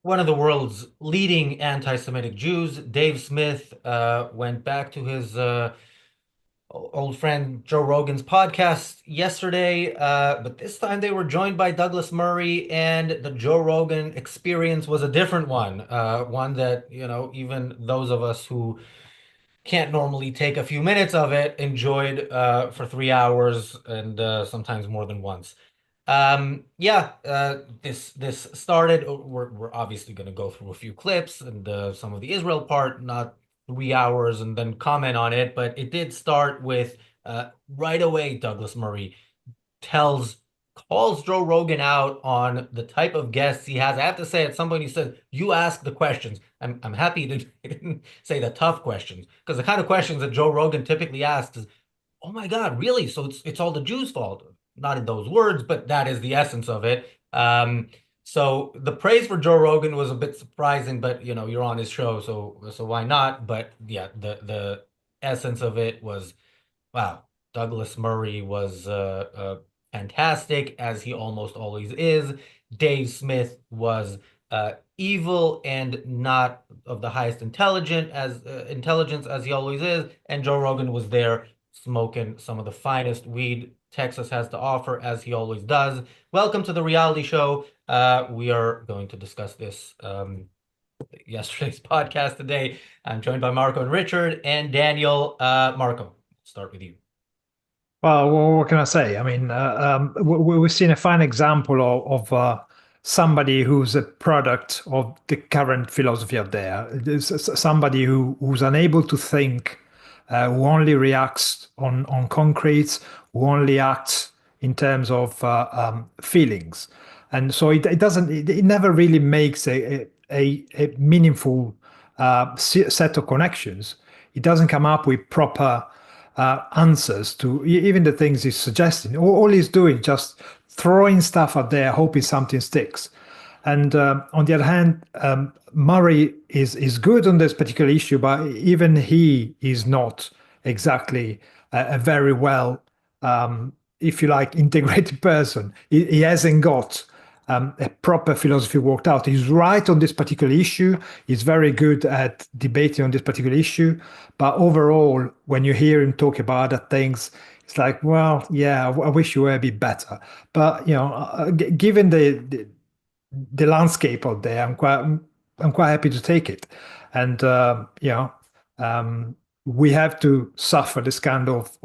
One of the world's leading anti-Semitic Jews, Dave Smith, went back to his old friend Joe Rogan's podcast yesterday, but this time they were joined by Douglas Murray, and the Joe Rogan experience was a different one, one that, even those of us who can't normally take a few minutes of it enjoyed for 3 hours and sometimes more than once. Yeah, this started. We're obviously going to go through a few clips and some of the Israel part, not 3 hours, and then comment on it. But it did start with right away. Douglas Murray tells calls Joe Rogan out on the type of guests he has. I have to say, at some point, he said, "You ask the questions." I'm happy to say the tough questions because the kind of questions that Joe Rogan typically asks is, "Oh my God, really? So it's all the Jews' fault?" Not in those words, but that is the essence of it. So the praise for Joe Rogan was a bit surprising, but you're on his show, so why not? But yeah, the essence of it was, wow, Douglas Murray was fantastic, as he almost always is. Dave Smith was evil and not of the highest intelligence as he always is, and Joe Rogan was there smoking some of the finest weed Texas has to offer, as he always does. Welcome to the reality show. We are going to discuss this yesterday's podcast today. I'm joined by Marco and Richard and Daniel. Marco, start with you. Well, what can I say? I mean, we've seen a fine example of somebody who's a product of the current philosophy out there. Somebody who's unable to think, who only reacts on concrete, who only acts in terms of feelings, and so it doesn't. It never really makes a meaningful set of connections. It doesn't come up with proper answers to even the things he's suggesting. All he's doing just throwing stuff out there, hoping something sticks. And on the other hand, Murray is good on this particular issue, but even he is not exactly a very well, if you like, integrated person. He hasn't got a proper philosophy worked out. He's right on this particular issue. He's very good at debating on this particular issue. But overall, when you hear him talk about other things, it's like, well, yeah, I wish you were a bit better. But given the landscape out there, I'm quite happy to take it. And we have to suffer this kind of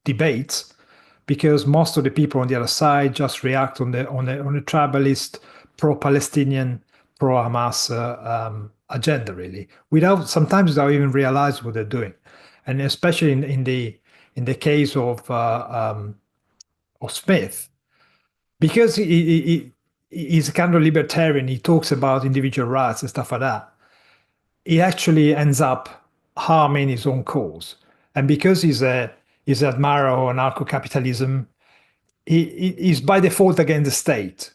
debates because most of the people on the other side just react on the tribalist, pro-Palestinian, pro-Hamas agenda, really, without sometimes without even realize what they're doing, and especially in the case of Smith, because he's a kind of libertarian. He talks about individual rights and stuff like that. He actually ends up harming his own cause, and because he's an admirer of anarcho-capitalism, he's by default against the state,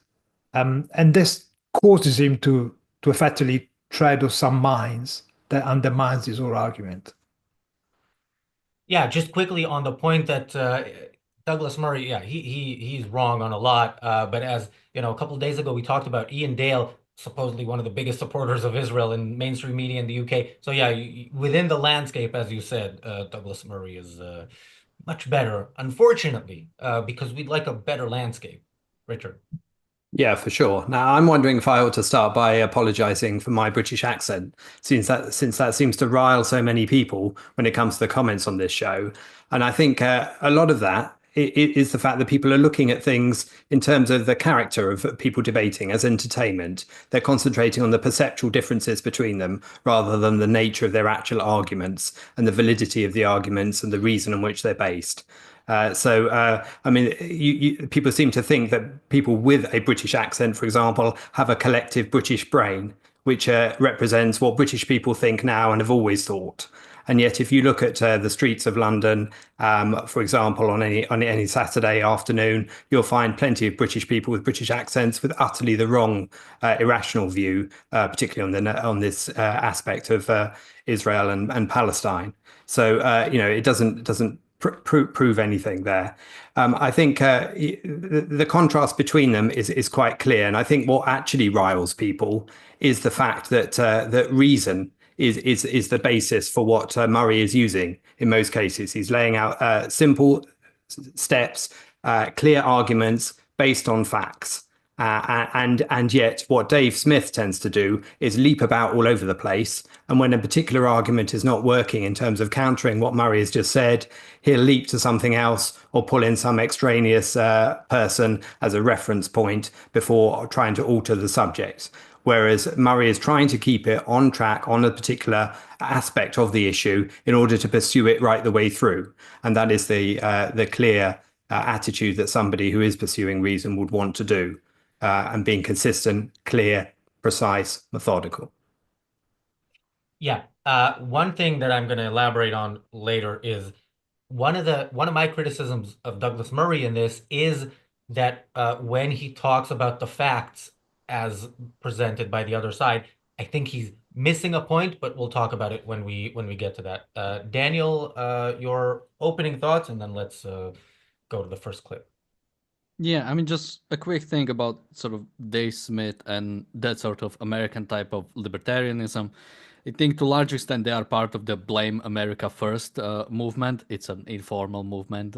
and this causes him to effectively tread on some mines that undermines his whole argument. Yeah, just quickly on the point that Douglas Murray, yeah, he's wrong on a lot. But as a couple of days ago, we talked about Ian Dale, supposedly one of the biggest supporters of Israel in mainstream media in the UK. So yeah, within the landscape, as you said, Douglas Murray is much better, unfortunately, because we'd like a better landscape. Richard. Yeah, for sure. Now, I'm wondering if I ought to start by apologizing for my British accent, since that seems to rile so many people when it comes to the comments on this show. And I think a lot of that is the fact that people are looking at things in terms of the character of people debating as entertainment. They're concentrating on the perceptual differences between them rather than the nature of their actual arguments and the validity of the arguments and the reason on which they're based. I mean, people seem to think that people with a British accent, for example, have a collective British brain, which represents what British people think now and have always thought. And yet, if you look at the streets of London, for example, on any Saturday afternoon, you'll find plenty of British people with British accents with utterly the wrong irrational view, particularly on this aspect of Israel and Palestine. So it doesn't prove anything there. I think the contrast between them is quite clear, and I think what actually riles people is the fact that that reason is the basis for what Murray is using in most cases. He's laying out simple steps, clear arguments based on facts. And yet what Dave Smith tends to do is leap about all over the place. And when a particular argument is not working in terms of countering what Murray has just said, he'll leap to something else or pull in some extraneous person as a reference point before trying to alter the subject. Whereas Murray is trying to keep it on track on a particular aspect of the issue in order to pursue it right the way through. And that is the clear attitude that somebody who is pursuing reason would want to do. And being consistent, clear, precise, methodical. Yeah. One thing that I'm going to elaborate on later is one of my criticisms of Douglas Murray in this is that when he talks about the facts as presented by the other side, I think he's missing a point, but we'll talk about it when we get to that. Daniel, your opening thoughts, and then let's go to the first clip. Yeah, I mean, just a quick thing about sort of Dave Smith and that sort of American type of libertarianism. I think to a large extent they are part of the Blame America First movement. It's an informal movement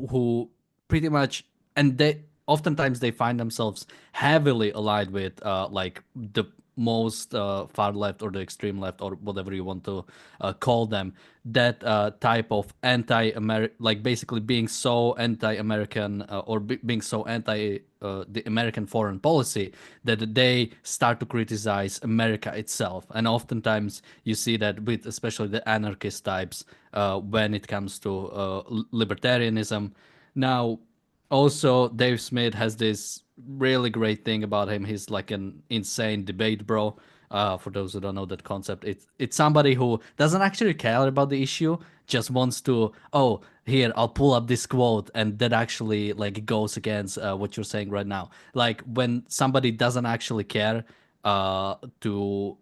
who pretty much, and they oftentimes they find themselves heavily allied with like the most far left or the extreme left or whatever you want to call them, that type of anti-American, like basically being so anti-American or being so anti the American foreign policy that they start to criticize America itself. And oftentimes you see that with especially the anarchist types when it comes to libertarianism. Now, also, Dave Smith has this really great thing about him. He's like an insane debate bro. For those who don't know that concept, it's somebody who doesn't actually care about the issue, just wants to, oh, here, I'll pull up this quote, and that actually like goes against what you're saying right now. Like when somebody doesn't actually care to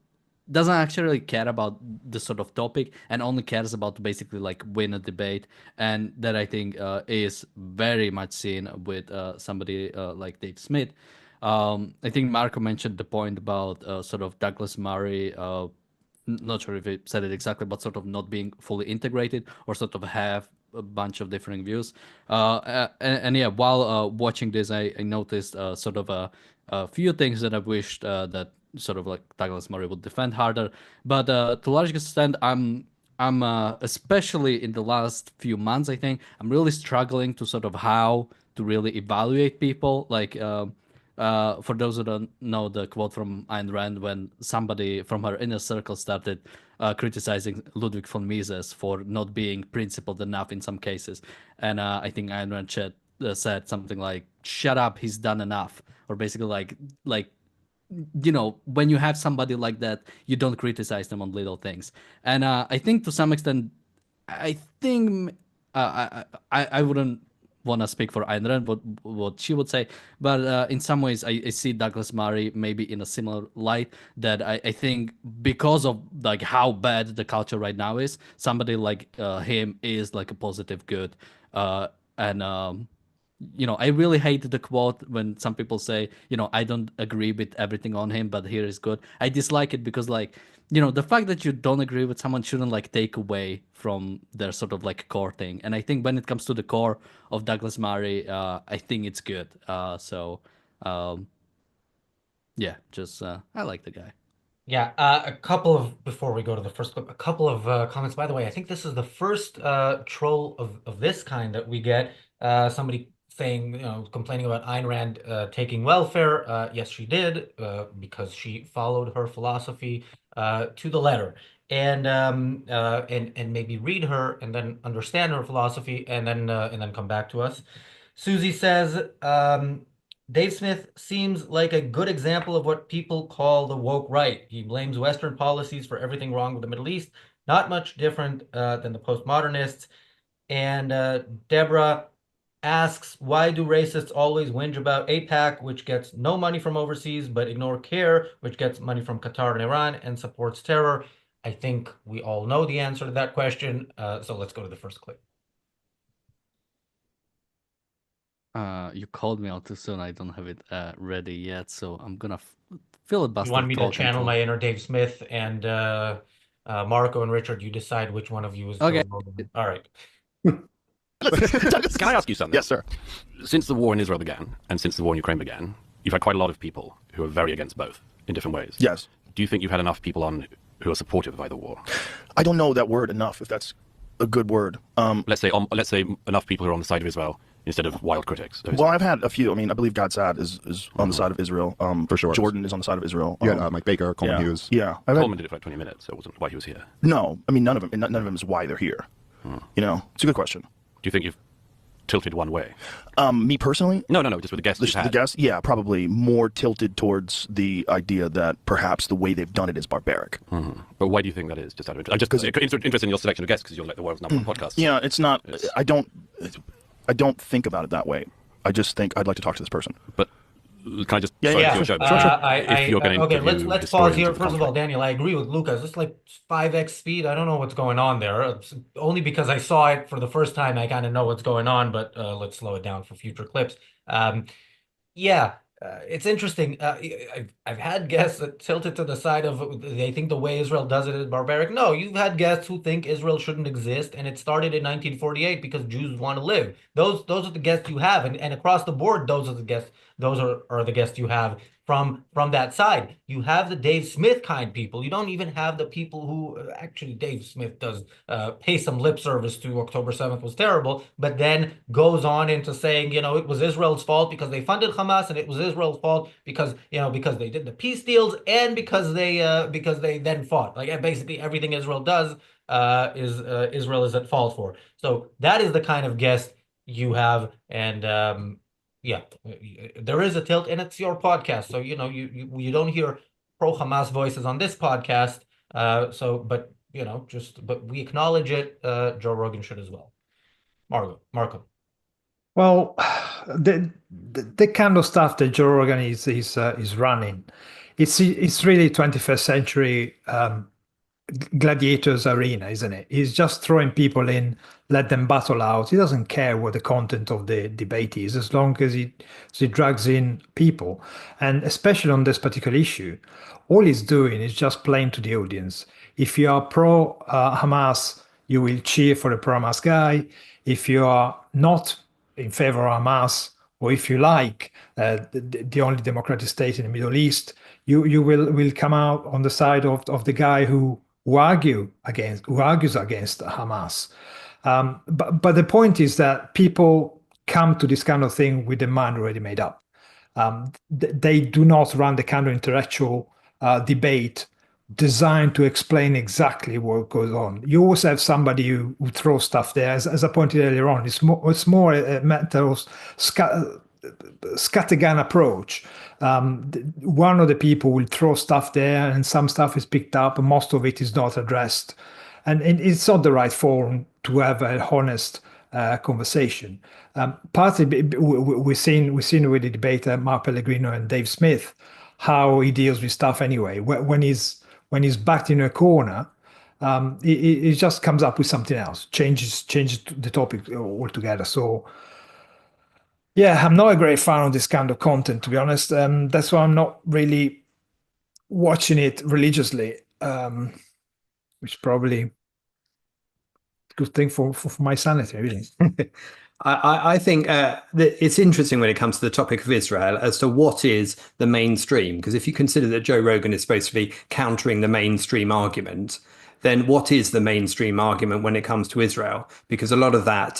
doesn't actually care about the sort of topic and only cares about basically like win a debate, and that I think is very much seen with somebody like Dave Smith. I think Marco mentioned the point about sort of Douglas Murray, not sure if he said it exactly, but sort of not being fully integrated or sort of have a bunch of different views. And yeah, while watching this, I noticed sort of a few things that I wished that sort of like Douglas Murray would defend harder. But to a large extent, I'm especially in the last few months, I think I'm really struggling to sort of how to really evaluate people. Like for those who don't know the quote from Ayn Rand, when somebody from her inner circle started criticizing Ludwig von Mises for not being principled enough in some cases, and I think Ayn Rand said something like, "Shut up, he's done enough," or basically like you know, when you have somebody like that, you don't criticize them on little things. And I think to some extent, I think I wouldn't want to speak for Ayn Rand, what she would say, but in some ways I see Douglas Murray maybe in a similar light, that I think because of like how bad the culture right now is, somebody like him is like a positive good. And you know, I really hate the quote when some people say, you know, I don't agree with everything on him, but here is good. I dislike it because, like, you know, the fact that you don't agree with someone shouldn't like take away from their sort of like core thing. And I think when it comes to the core of Douglas Murray, I think it's good. Yeah, just I like the guy. Yeah, a couple of, before we go to the first clip, a couple of comments. By the way, I think this is the first troll of this kind that we get. Somebody saying, you know, complaining about Ayn Rand taking welfare. Yes, she did, because she followed her philosophy to the letter. And maybe read her and then understand her philosophy and then come back to us. Susie says, Dave Smith seems like a good example of what people call the woke right. He blames Western policies for everything wrong with the Middle East. Not much different than the postmodernists. And Deborah asks, why do racists always whinge about APAC, which gets no money from overseas, but ignore CARE, which gets money from Qatar and Iran and supports terror? I think we all know the answer to that question. So let's go to the first clip. You called me out too soon. I don't have it ready yet, so I'm gonna filibuster. You want me to talk channel until... my inner Dave Smith, and Marco and Richard, you decide which one of you is Okay. Joe Rogan. All right. Can I ask you something? Yes, sir. Since the war in Israel began, and since the war in Ukraine began, you've had quite a lot of people who are very against both in different ways. Yes. Do you think you've had enough people on who are supportive of either war? I don't know that word enough, if that's a good word. Let's say enough people who are on the side of Israel instead of wild critics. Well, I've had a few. I mean, I believe God Sad is on the side of Israel. For sure. Jordan is on the side of Israel. Yeah, Mike Baker, Coleman Hughes. Yeah. Coleman did it for like 20 minutes, so it wasn't why he was here. No, I mean, none of them is why they're here. You know, it's a good question. Do you think you've tilted one way? Me personally? No, just with the guests you've had. The guests? Yeah, probably more tilted towards the idea that perhaps the way they've done it is barbaric. But why do you think that is? Just out of interest. I'm just interested in your selection of guests because you're like the world's number one podcast. Yeah, it's not. I don't think about it that way. I just think I'd like to talk to this person. But can I just Yeah. if you're going to okay, let's pause here. First of all, Daniel, I agree with Lucas. It's like 5x speed. I don't know what's going on there. It's only because I saw it for the first time, I kind of know what's going on. But let's slow it down for future clips. It's interesting. I've had guests that tilted to the side of they think the way Israel does it is barbaric. No, you've had guests who think Israel shouldn't exist, and it started in 1948 because Jews want to live. Those are the guests you have, and across the board, those are the guests. Those are the guests you have from that side. You have the Dave Smith kind people. You don't even have the people who actually Dave Smith does pay some lip service to October 7th was terrible, but then goes on into saying, it was Israel's fault because they funded Hamas, and it was Israel's fault because they did the peace deals and because they then fought. Like basically everything Israel does is Israel is at fault for. So that is the kind of guest you have, and yeah, there is a tilt, and it's your podcast, so you don't hear pro-Hamas voices on this podcast. But we acknowledge it. Joe Rogan should as well. Marco. Well, the kind of stuff that Joe Rogan is running, it's really 21st century gladiators arena, isn't it? He's just throwing people in, let them battle out. He doesn't care what the content of the debate is, as long as he drags in people. And especially on this particular issue, all he's doing is just playing to the audience. If you are pro Hamas, you will cheer for the pro Hamas guy. If you are not in favor of Hamas, or if you like the only democratic state in the Middle East, you will come out on the side of the guy who argues against Hamas. But the point is that people come to this kind of thing with the mind already made up. They do not run the kind of intellectual debate designed to explain exactly what goes on. You always have somebody who throws stuff there. As I pointed earlier on, it's more a matter of scattergun approach. One of the people will throw stuff there, and some stuff is picked up, and most of it is not addressed. And it's not the right forum to have an honest conversation. Partly, we've seen with the debate Mark Pellegrino and Dave Smith how he deals with stuff anyway. When he's backed in a corner, he just comes up with something else, changes the topic altogether. So, yeah, I'm not a great fan of this kind of content, to be honest. That's why I'm not really watching it religiously, which probably a good thing for my sanity, really. I think it's interesting when it comes to the topic of Israel as to what is the mainstream. Because if you consider that Joe Rogan is supposed to be countering the mainstream argument, then what is the mainstream argument when it comes to Israel? Because a lot of that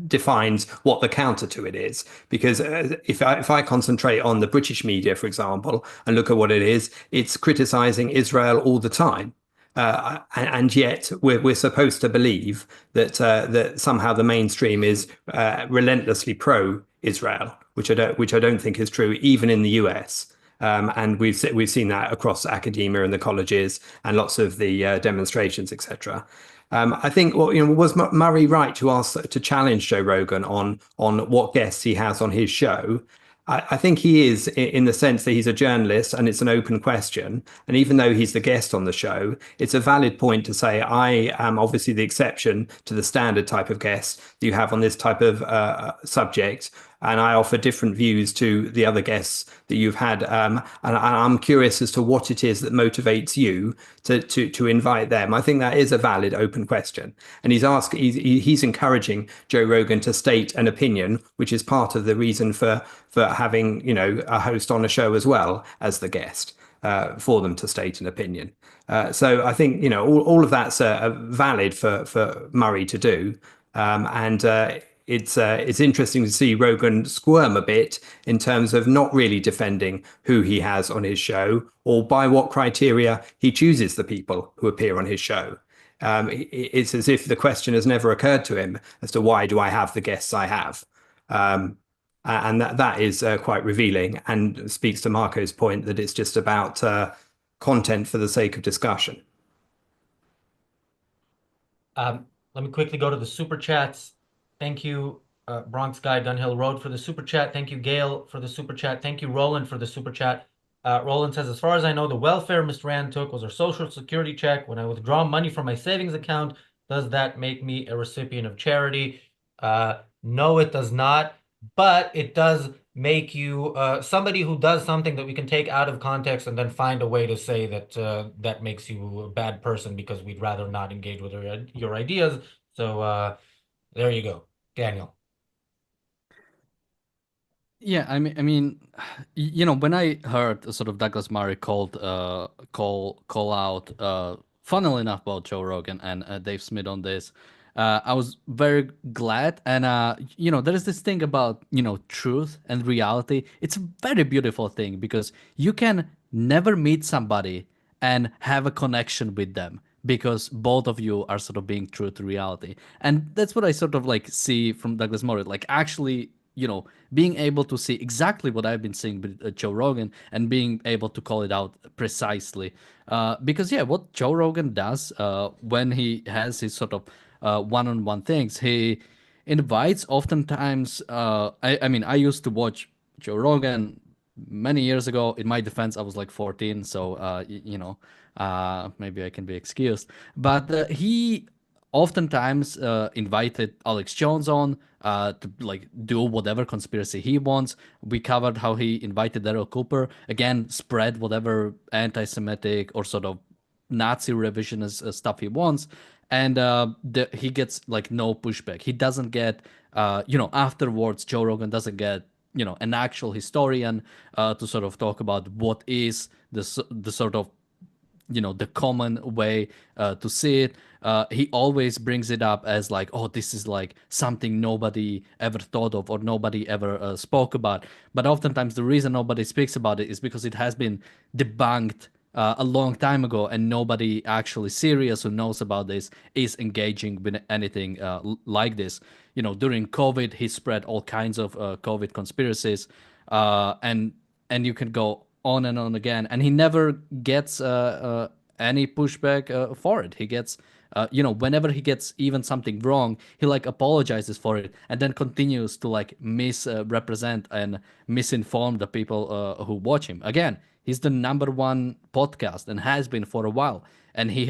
defines what the counter to it is. Because if I concentrate on the British media, for example, and look at what it is, it's criticizing Israel all the time. And yet we're supposed to believe that somehow the mainstream is relentlessly pro-Israel, which I don't think is true, even in the US. And we've seen that across academia and the colleges and lots of the demonstrations, etc. I think was Murray right to challenge Joe Rogan on what guests he has on his show? I think he is in the sense that he's a journalist and it's an open question. And even though he's the guest on the show, it's a valid point to say, I am obviously the exception to the standard type of guest that you have on this type of subject. And I offer different views to the other guests that you've had. And I'm curious as to what it is that motivates you to invite them. I think that is a valid open question. And he's encouraging Joe Rogan to state an opinion, which is part of the reason for having, you know, a host on a show as well as the guest, for them to state an opinion. So I think, you know, all of that's valid for Murray to do. It's interesting to see Rogan squirm a bit in terms of not really defending who he has on his show or by what criteria he chooses the people who appear on his show. It's as if the question has never occurred to him as to why do I have the guests I have. And that is quite revealing and speaks to Marco's point that it's just about content for the sake of discussion. Let me quickly go to the super chats. Thank you, Bronx Guy Dunhill Road for the super chat. Thank you, Gail, for the super chat. Thank you, Roland, for the super chat. Roland says, as far as I know, the welfare Mr. Rand took was a social security check. When I withdraw money from my savings account, does that make me a recipient of charity? No, it does not. But it does make you somebody who does something that we can take out of context and then find a way to say that that makes you a bad person because we'd rather not engage with your ideas. So there you go, Daniel. Yeah, I mean, you know, when I heard sort of Douglas Murray call out, funnily enough, about Joe Rogan and Dave Smith on this, I was very glad. And you know, there is this thing about, you know, truth and reality. It's a very beautiful thing because you can never meet somebody and have a connection with them because both of you are sort of being true to reality. And that's what I sort of like see from Douglas Murray, like actually, you know, being able to see exactly what I've been seeing with Joe Rogan and being able to call it out precisely. Because yeah, what Joe Rogan does when he has his sort of one-on-one things, he invites oftentimes, I mean, I used to watch Joe Rogan many years ago. In my defense, I was like 14, so you know, maybe I can be excused. But he oftentimes invited Alex Jones on to like do whatever conspiracy he wants. We covered how he invited Daryl Cooper, again, spread whatever anti-Semitic or sort of Nazi revisionist stuff he wants, and he gets like no pushback. He doesn't get, you know, afterwards, Joe Rogan doesn't get, you know, an actual historian to sort of talk about what is the sort of, you know, the common way to see it. He always brings it up as like, oh, this is like something nobody ever thought of or nobody ever spoke about. But oftentimes the reason nobody speaks about it is because it has been debunked a long time ago, and nobody actually serious who knows about this is engaging with anything like this. You know, during COVID, he spread all kinds of COVID conspiracies, and you can go on and on again, and he never gets any pushback for it. He gets, you know, whenever he gets even something wrong, he like apologizes for it and then continues to like misrepresent and misinform the people who watch him. Again, he's the #1 podcast and has been for a while, and he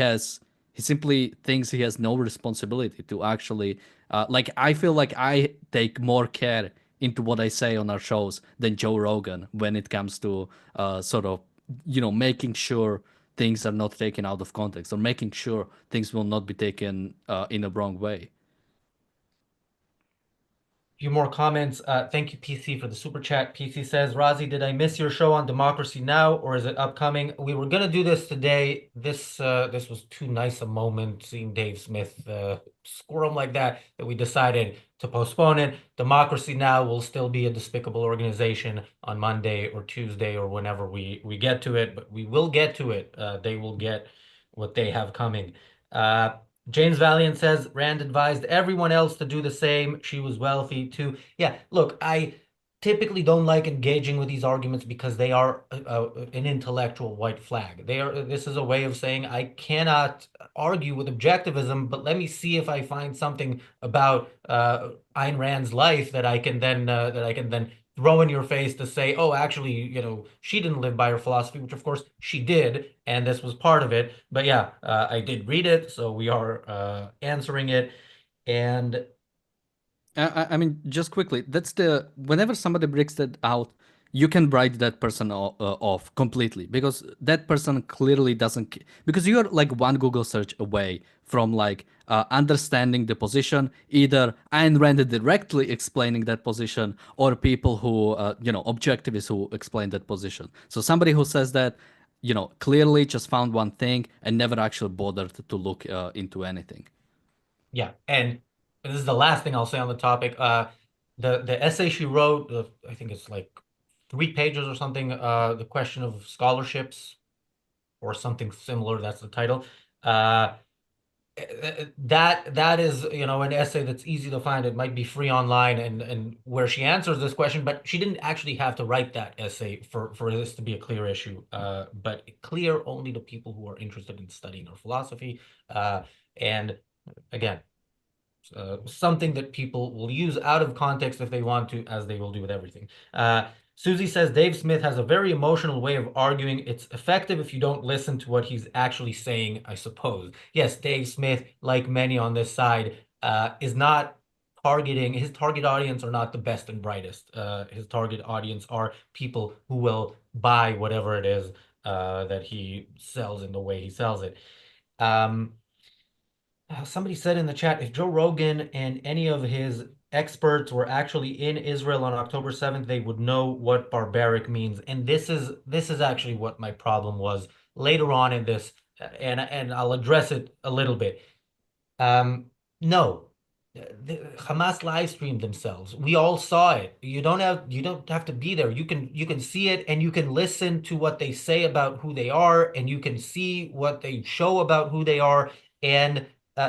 simply thinks he has no responsibility to actually like, I feel like I take more care into what I say on our shows than Joe Rogan when it comes to sort of, you know, making sure things are not taken out of context or making sure things will not be taken in a wrong way. Few more comments. Thank you, PC, for the super chat. PC says, Razi, did I miss your show on Democracy Now, or is it upcoming? We were gonna do this today. This was too nice a moment seeing Dave Smith squirm like that we decided to postpone it. Democracy Now will still be a despicable organization on Monday or Tuesday or whenever we get to it, but we will get to it. They will get what they have coming. James Valiant says, Rand advised everyone else to do the same. She was wealthy too. Yeah, look, I typically don't like engaging with these arguments because they are an intellectual white flag. This is a way of saying I cannot argue with objectivism, but let me see if I find something about Ayn Rand's life that I can then throw in your face to say, oh, actually, she didn't live by her philosophy, which of course she did, and this was part of it. But yeah, I did read it, so we are answering it. And I mean, just quickly, whenever somebody breaks that out, you can write that person off completely, because that person clearly doesn't, because you're like one Google search away from like understanding the position, either Ayn Rand directly explaining that position, or people who, objectivists who explain that position. So somebody who says that, clearly just found one thing and never actually bothered to look into anything. yeah, and this is the last thing I'll say on the topic. The essay she wrote, I think it's like 3 pages or something. The question of scholarships or something similar. That's the title. That is, an essay that's easy to find. It might be free online, and where she answers this question, but she didn't actually have to write that essay for this to be a clear issue. But clear only to people who are interested in studying her philosophy. And again, something that people will use out of context if they want to, as they will do with everything. Susie says Dave Smith has a very emotional way of arguing. It's effective if you don't listen to what he's actually saying, I suppose. Yes, Dave Smith, like many on this side, is not targeting, his target audience are not the best and brightest. His target audience are people who will buy whatever it is that he sells in the way he sells it. Somebody said in the chat, if Joe Rogan and any of his experts were actually in Israel on October 7th, they would know what barbaric means. And this is actually what my problem was later on in this, and I'll address it a little bit. No. Hamas live streamed themselves. We all saw it. You don't have to be there. You can see it, and you can listen to what they say about who they are, and you can see what they show about who they are. And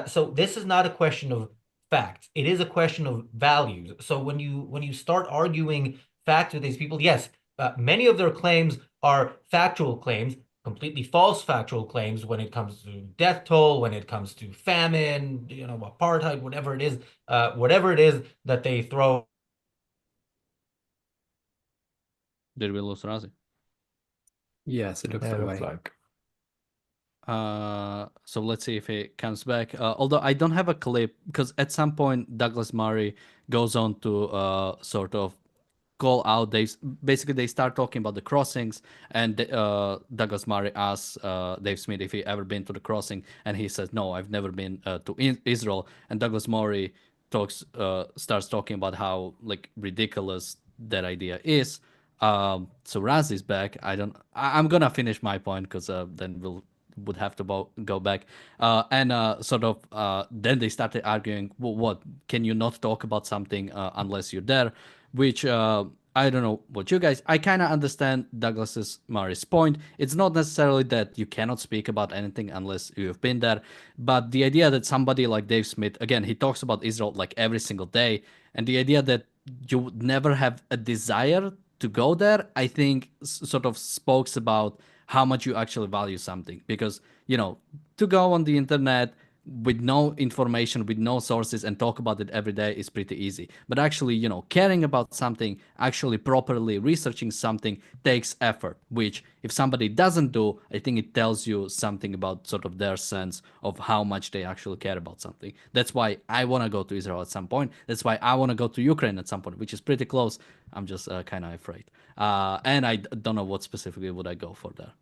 so this is not a question of facts. It is a question of values. So when you start arguing facts with these people, yes, many of their claims are factual claims, completely false factual claims when it comes to death toll, when it comes to famine, apartheid, whatever it is that they throw. Did we lose Razi? Yes, it looks that way. Like. So let's see if it comes back. Although I don't have a clip, because at some point Douglas Murray goes on to sort of call out. They start talking about the crossings, and Douglas Murray asks Dave Smith if he ever been to the crossing, and he says no, I've never been to Israel. And Douglas Murray starts talking about how like ridiculous that idea is. So Raz is back. I'm gonna finish my point, because then would have to go back, and then they started arguing, well, what, can you not talk about something unless you're there, which I don't know what you guys, I kind of understand Douglas Murray's point. It's not necessarily that you cannot speak about anything unless you have been there, but the idea that somebody like Dave Smith, again, he talks about Israel like every single day, and the idea that you would never have a desire to go there, I think sort of spokes about how much you actually value something. Because, to go on the internet with no information, with no sources, and talk about it every day is pretty easy. But actually, caring about something, actually properly researching something takes effort, which if somebody doesn't do, I think it tells you something about sort of their sense of how much they actually care about something. That's why I want to go to Israel at some point. That's why I want to go to Ukraine at some point, which is pretty close. I'm just kind of afraid. And I don't know what specifically would I go for there.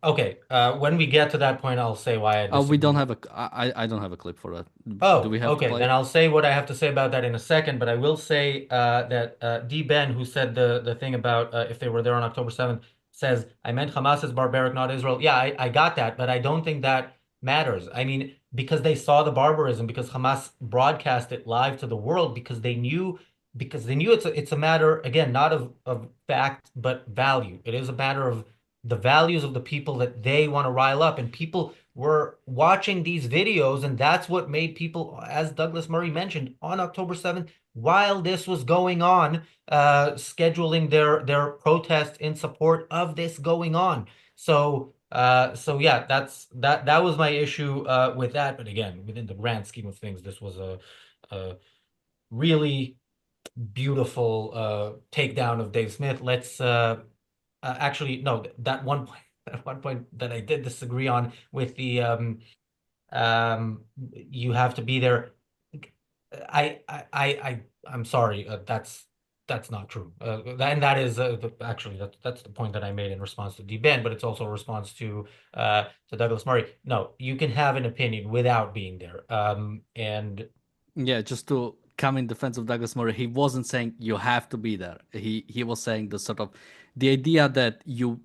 Okay, when we get to that point, I'll say why I disagree. We don't have I don't have a clip for that. Oh, do we have okay. to play? Then I'll say what I have to say about that in a second. But I will say that D. Ben, who said the thing about if they were there on October 7th, says, I meant Hamas is barbaric, not Israel. Yeah, I got that, but I don't think that matters. I mean, because they saw the barbarism, because Hamas broadcast it live to the world, because they knew it's a matter, again, not of fact, but value. It is a matter of the values of the people that they want to rile up. And people were watching these videos, and that's what made people, as Douglas Murray mentioned, on October 7th, while this was going on, scheduling their protest in support of this going on. So yeah, that was my issue with that. But again, within the grand scheme of things, this was a really beautiful takedown of Dave Smith. Let's actually no, that one point at one point that I did disagree on with the you have to be there. I'm sorry, that's not true. And that is actually that's the point that I made in response to D-Ben, but it's also a response to Douglas Murray. No, you can have an opinion without being there. And Yeah, just to come in defense of Douglas Murray, he wasn't saying you have to be there. He was saying the sort of the idea that you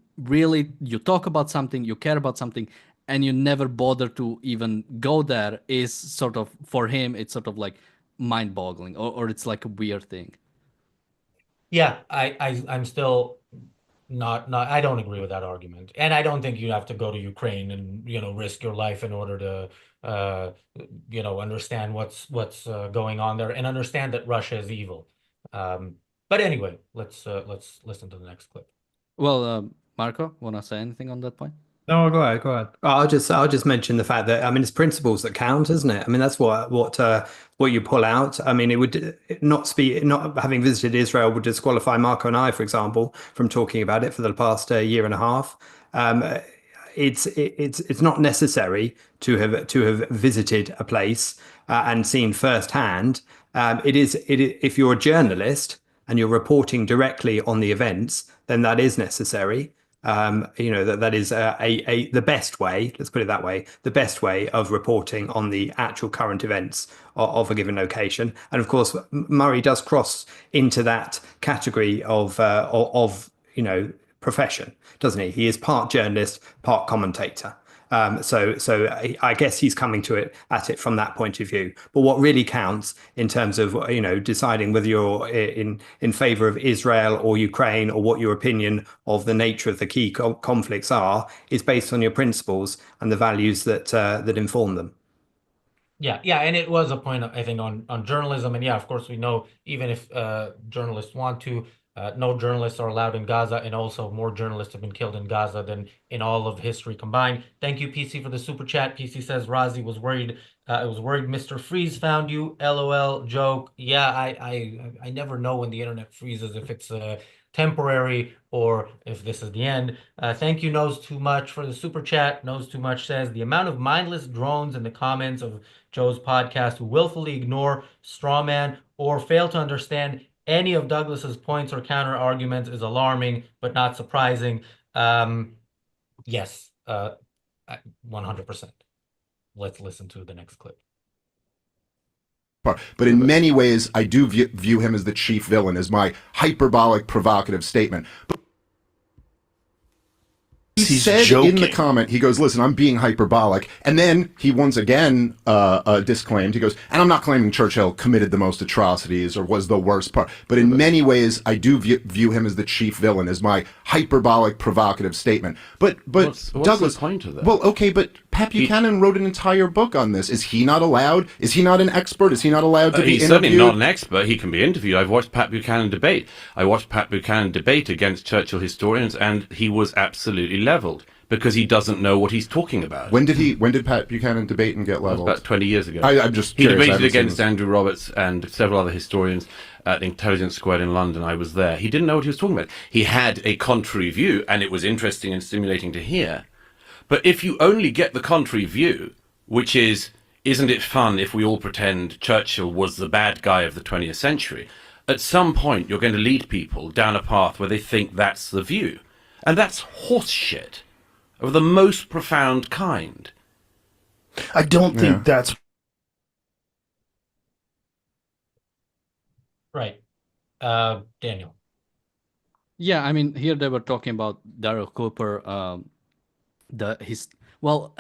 talk about something, you care about something, and you never bother to even go there is sort of, for him, it's sort of like mind-boggling, or it's like a weird thing. yeah, I'm still not I don't agree with that argument. And I don't think you have to go to Ukraine and, risk your life in order to understand what's going on there and understand that Russia is evil. But anyway, let's listen to the next clip. Well, Marco, want to say anything on that point? No, go ahead, go ahead. I'll just mention the fact that, I mean, it's principles that count, isn't it? I mean, that's what you pull out. I mean, it would not having visited Israel would disqualify Marco and I, for example, from talking about it for the past year and a half. It's not necessary to have visited a place and seen firsthand. If you're a journalist and you're reporting directly on the events, then that is necessary. That is the best way, let's put it that way, the best way of reporting on the actual current events of a given location. And of course, Murray does cross into that category of profession, doesn't he? He is part journalist, part commentator. So I guess he's coming at it from that point of view. But what really counts in terms of deciding whether you're in favor of Israel or Ukraine, or what your opinion of the nature of the key conflicts are, is based on your principles and the values that inform them. Yeah, and it was a point, I think, on journalism. And yeah, of course, we know even if journalists want to, no journalists are allowed in Gaza, and also more journalists have been killed in Gaza than in all of history combined. Thank you, PC, for the super chat. PC says Razi was worried. I was worried Mr. Freeze found you. LOL joke. Yeah, I never know when the internet freezes, if it's temporary or if this is the end. Thank you, Knows Too Much, for the super chat. Knows Too Much says the amount of mindless drones in the comments of Joe's podcast who willfully ignore, strawman, or fail to understand any of Douglas's points or counter arguments is alarming, but not surprising. Yes, 100%. Let's listen to the next clip. But in many ways, I do view him as the chief villain, as my hyperbolic, provocative statement. But he said joking. In the comment, he goes, listen, I'm being hyperbolic. And then he once again disclaimed, he goes, and I'm not claiming Churchill committed the most atrocities or was the worst part. But in many ways, I do view him as the chief villain, as my hyperbolic, provocative statement. But what's Douglas, the point of that? Well, okay, but Pat Buchanan wrote an entire book on this. Is he not allowed? Is he not an expert? Is he not allowed to be He's interviewed? certainly not an expert. He can be interviewed. I've watched Pat Buchanan debate. I watched Pat Buchanan debate against Churchill historians, and he was absolutely leveled because he doesn't know what he's talking about. When did Pat Buchanan debate and get leveled? About 20 years ago. I'm just He curious. debated against Andrew Roberts and several other historians at the Intelligence Squared in London. I was there. He didn't know what he was talking about. He had a contrary view, and it was interesting and stimulating to hear. But if you only get the contrary view, which is, isn't it fun if we all pretend Churchill was the bad guy of the 20th century? At some point, you're going to lead people down a path where they think that's the view. And that's horse shit of the most profound kind. I don't think that's Right. Daniel. Yeah, I mean, here they were talking about Daryl Cooper,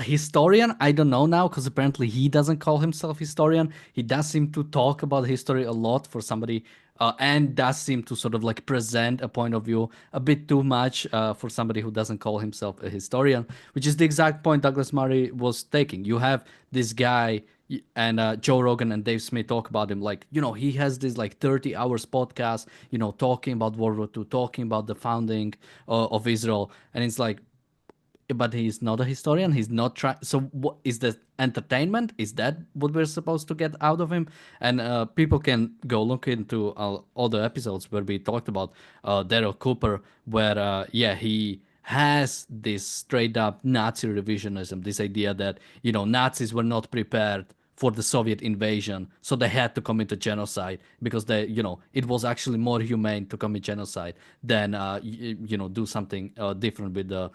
historian. I don't know now, because apparently he doesn't call himself historian. He does seem to talk about history a lot for somebody, and does seem to sort of like present a point of view a bit too much for somebody who doesn't call himself a historian, which is the exact point Douglas Murray was taking. You have this guy, and Joe Rogan and Dave Smith talk about him, like, he has this like 30 hours podcast, talking about World War II, talking about the founding of Israel. And it's like, but he's not a historian. He's not trying. So what is the entertainment? Is that what we're supposed to get out of him? And people can go look into all the episodes where we talked about Daryl Cooper, where he has this straight up Nazi revisionism, this idea that Nazis were not prepared for the Soviet invasion, so they had to commit a genocide because it was actually more humane to commit genocide than do something different with the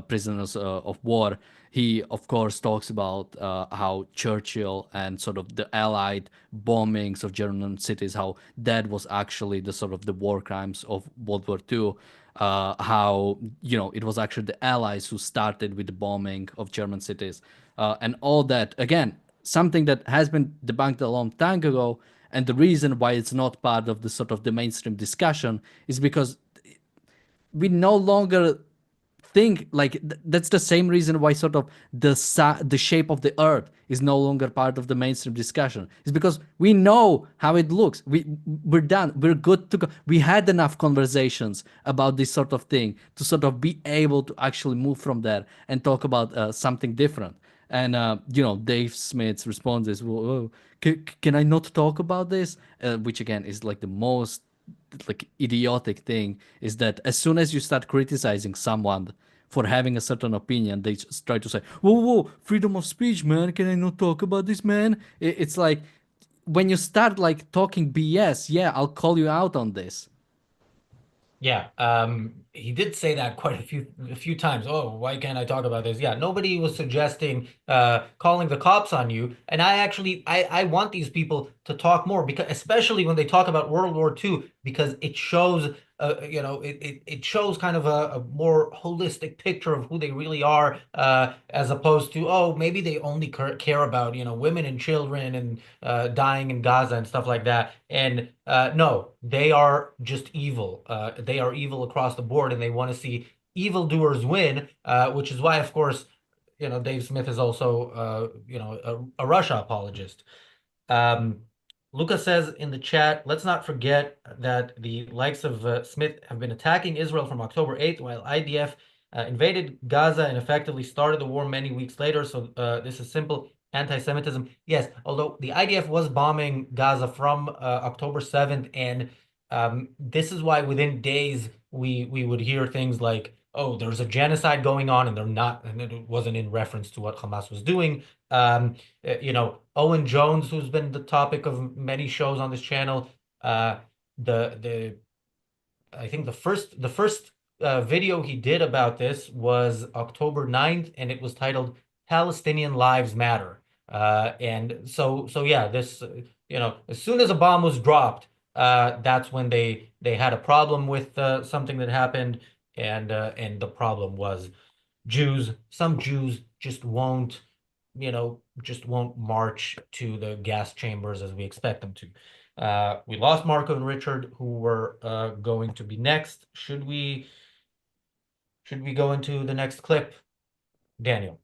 prisoners of war. He of course talks about how Churchill and sort of the Allied bombings of German cities, how that was actually the sort of the war crimes of World War II. How it was actually the Allies who started with the bombing of German cities, and all that. Again, something that has been debunked a long time ago, and the reason why it's not part of the sort of the mainstream discussion is because we no longer think like that's the same reason why sort of the shape of the earth is no longer part of the mainstream discussion. It's because we know how it looks. We're done. We're good to go. We had enough conversations about this sort of thing to sort of be able to actually move from there and talk about something different. And Dave Smith's response is, well, can I not talk about this? Which again is like the most like idiotic thing, is that as soon as you start criticizing someone for having a certain opinion, they just try to say, whoa, freedom of speech, man, can I not talk about this, man? It's like when you start like talking BS, yeah, I'll call you out on this. Yeah, he did say that quite a few times. Oh, why can't I talk about this? Yeah, nobody was suggesting calling the cops on you. And I want these people to talk more, because especially when they talk about World War II, because it shows it shows kind of a more holistic picture of who they really are, as opposed to, oh, maybe they only care about women and children and dying in Gaza and stuff like that. And no, they are just evil. They are evil across the board, and they want to see evildoers win, which is why, of course, Dave Smith is also a Russia apologist. Lucas says in the chat, let's not forget that the likes of Smith have been attacking Israel from October 8th, while IDF invaded Gaza and effectively started the war many weeks later. So this is simple anti-Semitism. Yes, although the IDF was bombing Gaza from October 7th, and this is why within days we would hear things like, oh, there's a genocide going on, and they're not, and it wasn't in reference to what Hamas was doing. Owen Jones, who's been the topic of many shows on this channel, the I think the first video he did about this was October 9th, and it was titled Palestinian Lives Matter. And so yeah, this as soon as a bomb was dropped, that's when they had a problem with something that happened, and the problem was Jews. Some Jews just won't march to the gas chambers as we expect them to. We lost Marco and Richard, who were going to be next. Should we go into the next clip, Daniel?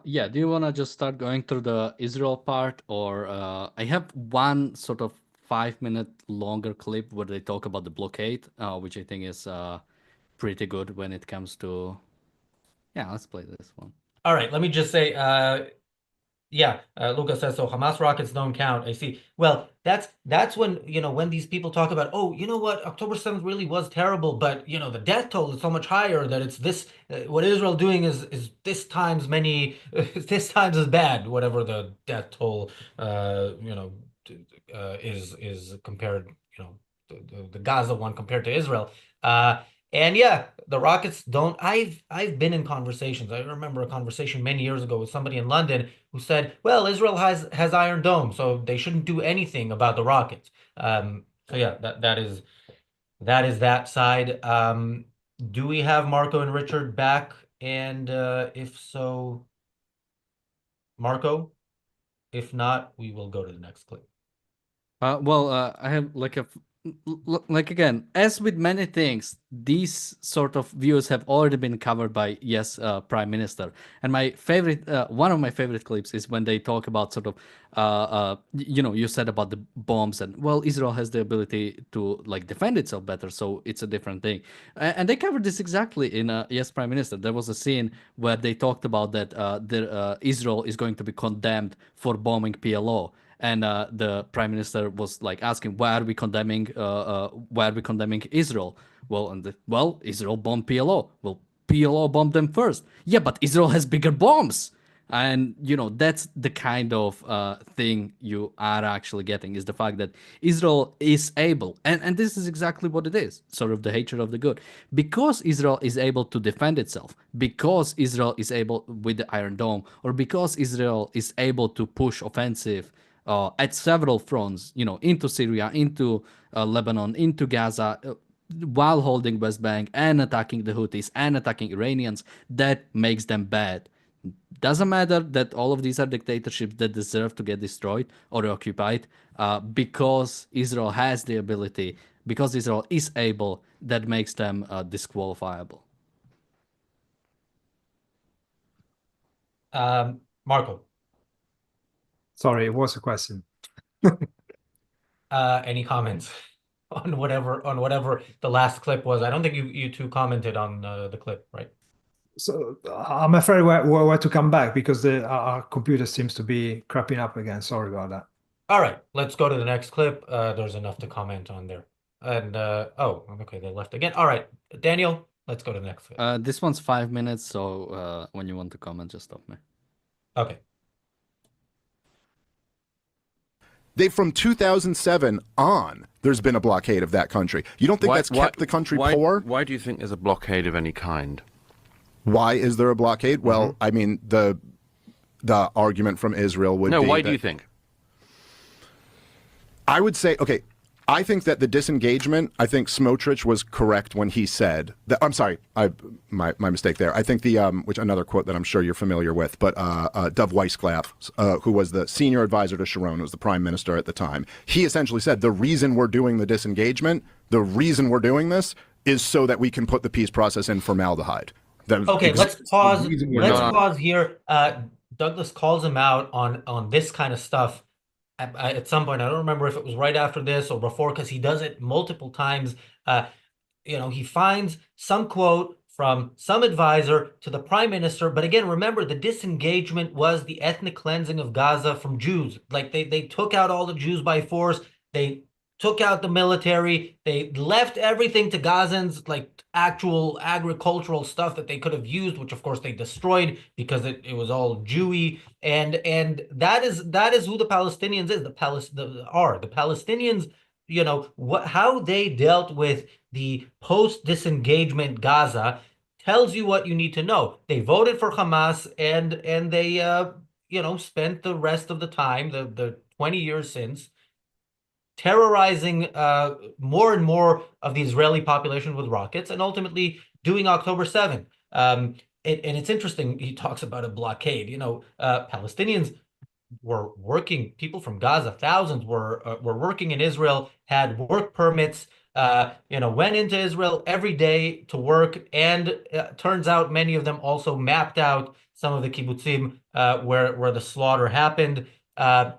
Yeah, do you want to just start going through the Israel part, or I have one sort of 5-minute longer clip where they talk about the blockade, which I think is pretty good when it comes to. Yeah, let's play this one. All right, let me just say, Lucas says, so Hamas rockets don't count. I see. Well, that's when, when these people talk about, oh, you know what, October 7th really was terrible, but, the death toll is so much higher that it's this, what Israel doing is this times this times as bad, whatever the death toll, is compared, the Gaza one compared to Israel. And yeah, the rockets don't. I've been in conversations. I remember a conversation many years ago with somebody in London who said, "Well, Israel has Iron Dome, so they shouldn't do anything about the rockets." So yeah, that is that side. Do we have Marco and Richard back? And if so, Marco. If not, we will go to the next clip. I have like like again, as with many things, these sort of views have already been covered by Prime Minister. And my favorite, one of my favorite clips is when they talk about sort of, you said about the bombs, and well, Israel has the ability to like defend itself better, so it's a different thing. And they covered this exactly in Yes, Prime Minister. There was a scene where they talked about that Israel is going to be condemned for bombing PLO. And the prime minister was like asking, why are we condemning Israel? Well, Israel bombed PLO. Well, PLO bombed them first. Yeah, but Israel has bigger bombs. And that's the kind of thing you are actually getting, is the fact that Israel is able, and this is exactly what it is, sort of the hatred of the good, because Israel is able to defend itself, because Israel is able with the Iron Dome, or because Israel is able to push offensive at several fronts, into Syria, into Lebanon, into Gaza, while holding West Bank and attacking the Houthis and attacking Iranians, that makes them bad. Doesn't matter that all of these are dictatorships that deserve to get destroyed or occupied, because Israel has the ability, because Israel is able, that makes them disqualifiable. Marco, Sorry, it was a question. any comments on whatever the last clip was? I don't think you two commented on the clip, right? So I'm afraid where to come back because our computer seems to be crapping up again. Sorry about that. All right, let's go to the next clip. There's enough to comment on there. And oh, okay, they left again. All right, Daniel, let's go to the next clip. This one's 5 minutes, so when you want to comment, just stop me. Okay. From 2007 on, there's been a blockade of that country. You don't think that's kept the country poor? Why do you think there's a blockade of any kind? Why is there a blockade? Well, I mean, the argument from Israel would be why do you think? I would say, okay, I think that the disengagement, I think Smotrich was correct when he said that, I'm sorry, my mistake there. I think which another quote that I'm sure you're familiar with, but Dov Weissklav, who was the senior advisor to Sharon, who was the prime minister at the time, he essentially said the reason we're doing the disengagement, the reason we're doing this is so that we can put the peace process in formaldehyde. Okay, let's pause. Let's pause here. Douglas calls him out on this kind of stuff at some point. I don't remember if it was right after this or before, because he does it multiple times. He finds some quote from some advisor to the prime minister. But again, remember, the disengagement was the ethnic cleansing of Gaza from Jews. Like they took out all the Jews by force. They took out the military. They left everything to Gazans, like actual agricultural stuff that they could have used, which of course they destroyed because it was all Jewy. And that is who the Palestinians is. The Palestinians. How they dealt with the post-disengagement Gaza tells you what you need to know. They voted for Hamas, and they spent the rest of the time, the 20 years since, terrorizing more and more of the Israeli population with rockets, and ultimately doing October 7th. And it's interesting, he talks about a blockade. Palestinians were working, people from Gaza, thousands were working in Israel, had work permits, went into Israel every day to work, and turns out many of them also mapped out some of the kibbutzim where the slaughter happened. That's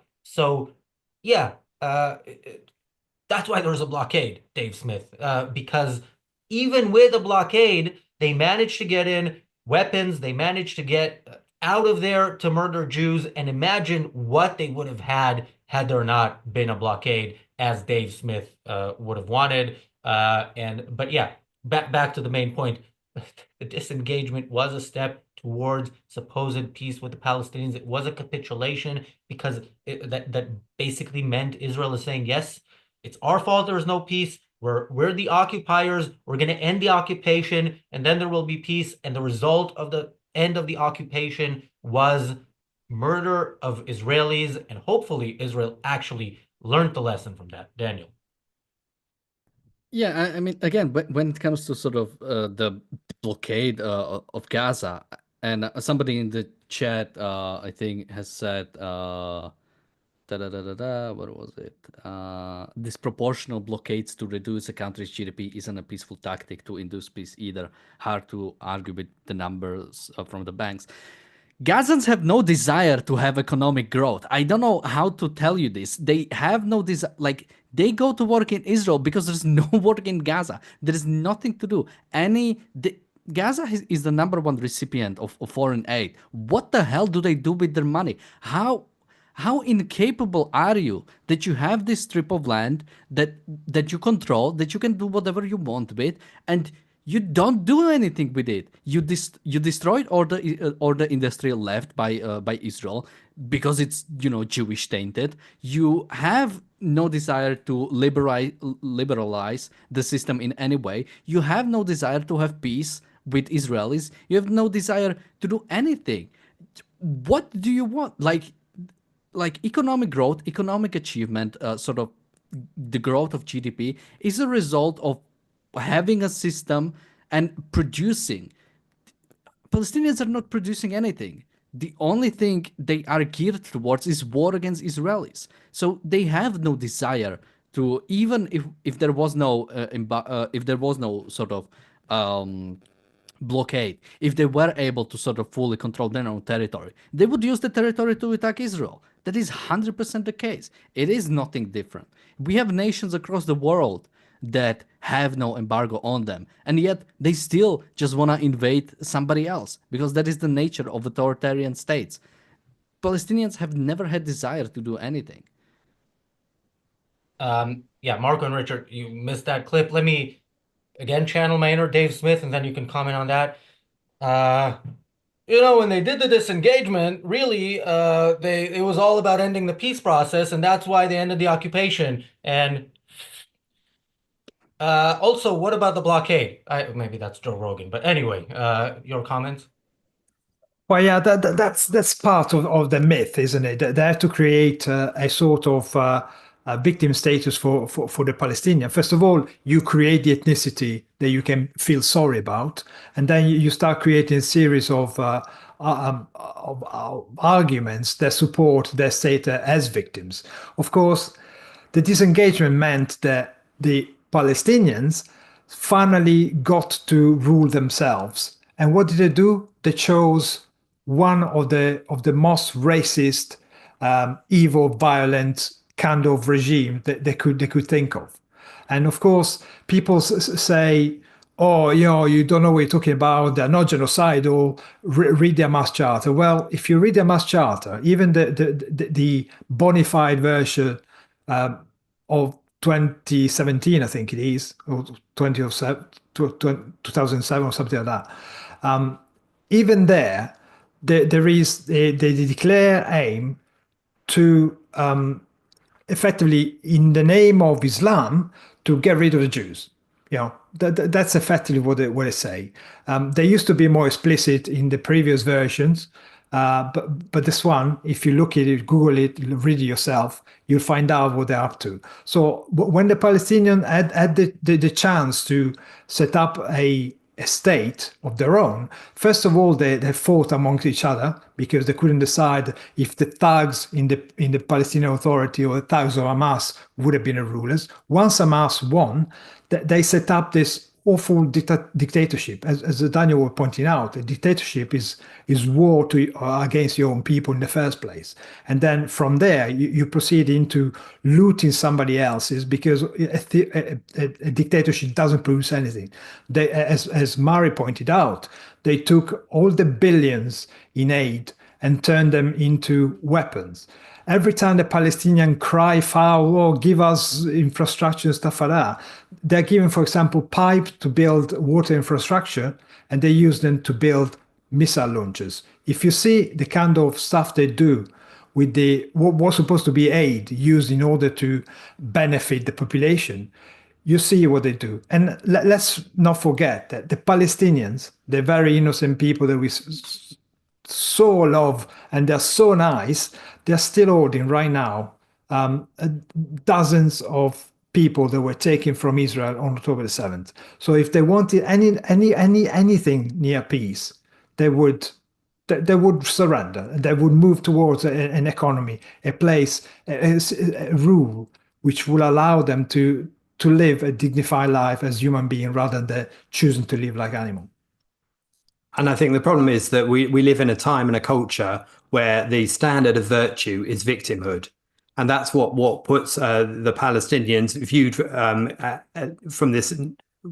why there's a blockade, Dave Smith, because even with a blockade, they managed to get in weapons, they managed to get out of there to murder Jews, and imagine what they would have had there not been a blockade, as Dave Smith would have wanted. But yeah, back to the main point. The disengagement was a step towards supposed peace with the Palestinians. It was a capitulation because that basically meant Israel is saying, yes, it's our fault there is no peace. We're the occupiers. We're going to end the occupation, and then there will be peace. And the result of the end of the occupation was murder of Israelis, and hopefully Israel actually learned the lesson from that. Daniel. Yeah, I mean, again, when it comes to sort of the blockade of Gaza, and somebody in the chat, I think, has said that What was it? Disproportional blockades to reduce a country's GDP isn't a peaceful tactic to induce peace either. Hard to argue with the numbers from the banks. Gazans have no desire to have economic growth. I don't know how to tell you this. They have no desire. Like, they go to work in Israel because there's no work in Gaza. There is nothing to do. Gaza is the #1 recipient of foreign aid. What the hell do they do with their money? How incapable are you that you have this strip of land that you control, that you can do whatever you want with, and you don't do anything with it? You destroyed all the industrial left by Israel because it's Jewish tainted. You have no desire to liberalize the system in any way. You have no desire to have peace with Israelis. You have no desire to do anything. What do you want? Like economic growth, economic achievement, sort of the growth of GDP is a result of having a system and producing. Palestinians are not producing anything. The only thing they are geared towards is war against Israelis. So they have no desire to, even if there was no sort of blockade, if they were able to sort of fully control their own territory, they would use the territory to attack Israel. That is 100% the case. It is nothing different. We have nations across the world that have no embargo on them, and yet they still just want to invade somebody else because that is the nature of authoritarian states. Palestinians have never had desire to do anything. Yeah, Marco and Richard, you missed that clip. Let me again channel my inner Dave Smith, and then you can comment on that. When they did the disengagement, really, it was all about ending the peace process, and that's why they ended the occupation. And also, what about the blockade? Maybe that's Joe Rogan, but anyway, your comments? Well, yeah, that's part of the myth, isn't it? They have to create a sort of a victim status for the Palestinian. First of all, you create the ethnicity that you can feel sorry about, and then you start creating a series of arguments that support their state as victims. Of course, the disengagement meant that the Palestinians finally got to rule themselves. And what did they do? They chose one of the most racist, evil, violent kind of regime that they could think of. And of course, people say, "Oh, you don't know what you're talking about. They're not genocidal. Read the Hamas Charter." Well, if you read the Hamas Charter, even the bona fide version of 2017, I think it is, or 2007 or something like that. Even there is they declare aim to effectively, in the name of Islam, to get rid of the Jews. That's effectively what they say. They used to be more explicit in the previous versions, but this one, if you look at it, Google it, read it yourself, you'll find out what they're up to. So when the Palestinians had the chance to set up a state of their own, first of all, they fought amongst each other because they couldn't decide if the thugs in the Palestinian Authority or the thugs of Hamas would have been the rulers. Once Hamas won, they set up this awful dictatorship. As Daniel was pointing out, a dictatorship is war against your own people in the first place. And then from there, you proceed into looting somebody else's, because a dictatorship doesn't produce anything. As Mari pointed out, they took all the billions in aid and turned them into weapons. Every time the Palestinians cry foul, or give us infrastructure and stuff like that, they're given, for example, pipe to build water infrastructure, and they use them to build missile launchers. If you see the kind of stuff they do with what was supposed to be aid used in order to benefit the population, you see what they do. And let's not forget that the Palestinians, they're very innocent people that we so love, and they're so nice. They're still holding right now dozens of people that were taken from Israel on October the 7th. So if they wanted anything near peace, they would they would surrender. They would move towards an economy, a place, a rule which will allow them to live a dignified life as human being rather than choosing to live like animals. And I think the problem is that we live in a time and a culture where the standard of virtue is victimhood. And that's what puts the Palestinians viewed from this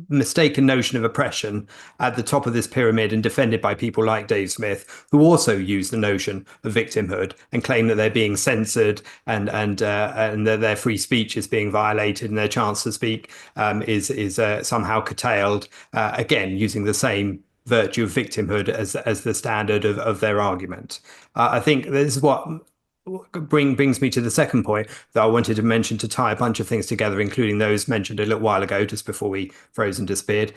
mistaken notion of oppression at the top of this pyramid and defended by people like Dave Smith, who also use the notion of victimhood and claim that they're being censored and that their free speech is being violated and their chance to speak is somehow curtailed, again, using the same virtue of victimhood as the standard of their argument. I think this is what brings me to the second point that I wanted to mention to tie a bunch of things together, including those mentioned a little while ago, just before we froze and disappeared,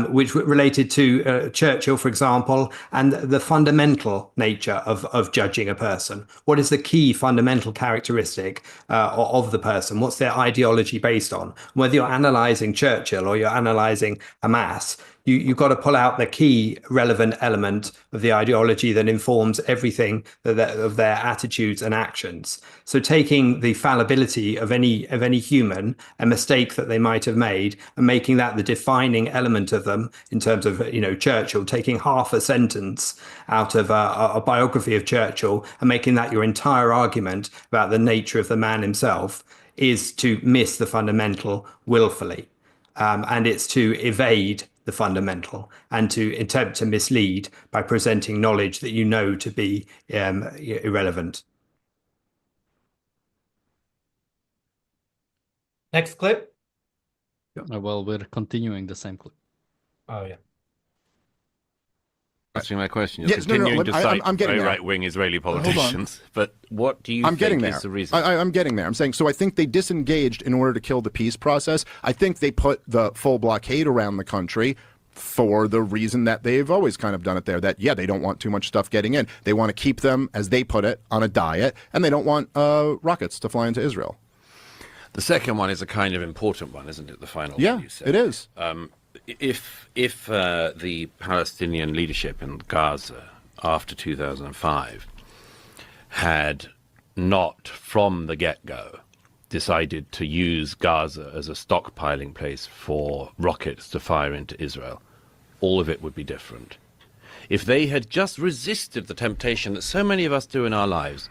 which related to Churchill, for example, and the fundamental nature of judging a person. What is the key fundamental characteristic of the person? What's their ideology based on? Whether you're analysing Churchill or you're analysing Hamas, you've got to pull out the key relevant element of the ideology that informs everything of their attitudes and actions. So taking the fallibility of any human, a mistake that they might have made, and making that the defining element of them, in terms of, Churchill, taking half a sentence out of a biography of Churchill and making that your entire argument about the nature of the man himself, is to miss the fundamental willfully. And it's to evade the fundamental and to attempt to mislead by presenting knowledge that you know to be irrelevant. Next clip. Well, we're continuing the same clip. Oh, yeah. Answering my question, you're Yes, no, continuing to cite I'm getting very there. right-wing Israeli politicians, but what do you I'm think getting is there. the reason? I'm getting there. I'm saying, so I think they disengaged in order to kill the peace process. I think they put the full blockade around the country for the reason that they've always kind of done it there, that, yeah, they don't want too much stuff getting in. They want to keep them, as they put it, on a diet, and they don't want rockets to fly into Israel. The second one is a kind of important one, isn't it? The final one Yeah, you said. it is. If the Palestinian leadership in Gaza after 2005 had not from the get-go decided to use Gaza as a stockpiling place for rockets to fire into Israel, all of it would be different. If they had just resisted the temptation that so many of us do in our lives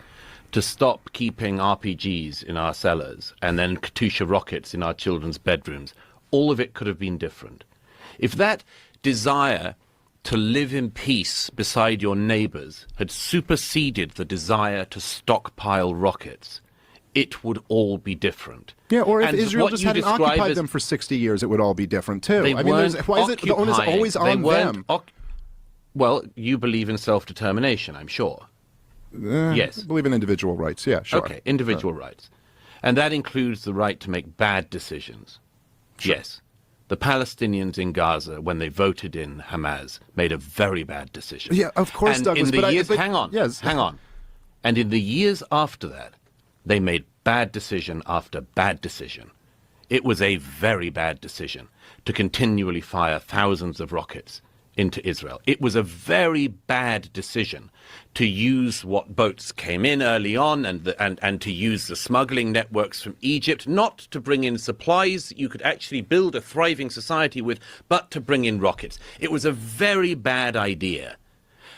to stop keeping RPGs in our cellars and then Katyusha rockets in our children's bedrooms, all of it could have been different. If that desire to live in peace beside your neighbors had superseded the desire to stockpile rockets, it would all be different. Yeah, or if And Israel what just you hadn't describe occupied as- them for 60 years, it would all be different too. They I mean, weren't why is it the onus occupying- always they on weren't them? Well, you believe in self-determination, I'm sure. Yes. I believe in individual rights. Yeah, sure. Okay, individual rights. And that includes the right to make bad decisions. Yes. The Palestinians in Gaza, when they voted in Hamas, made a very bad decision. Yeah, of course, and Douglas. In the but years, I, hang on. Yes. Hang on. And in the years after that, they made bad decision after bad decision. It was a very bad decision to continually fire thousands of rockets into Israel. It was a very bad decision to use what boats came in early on and to use the smuggling networks from Egypt, not to bring in supplies that you could actually build a thriving society with, but to bring in rockets. It was a very bad idea.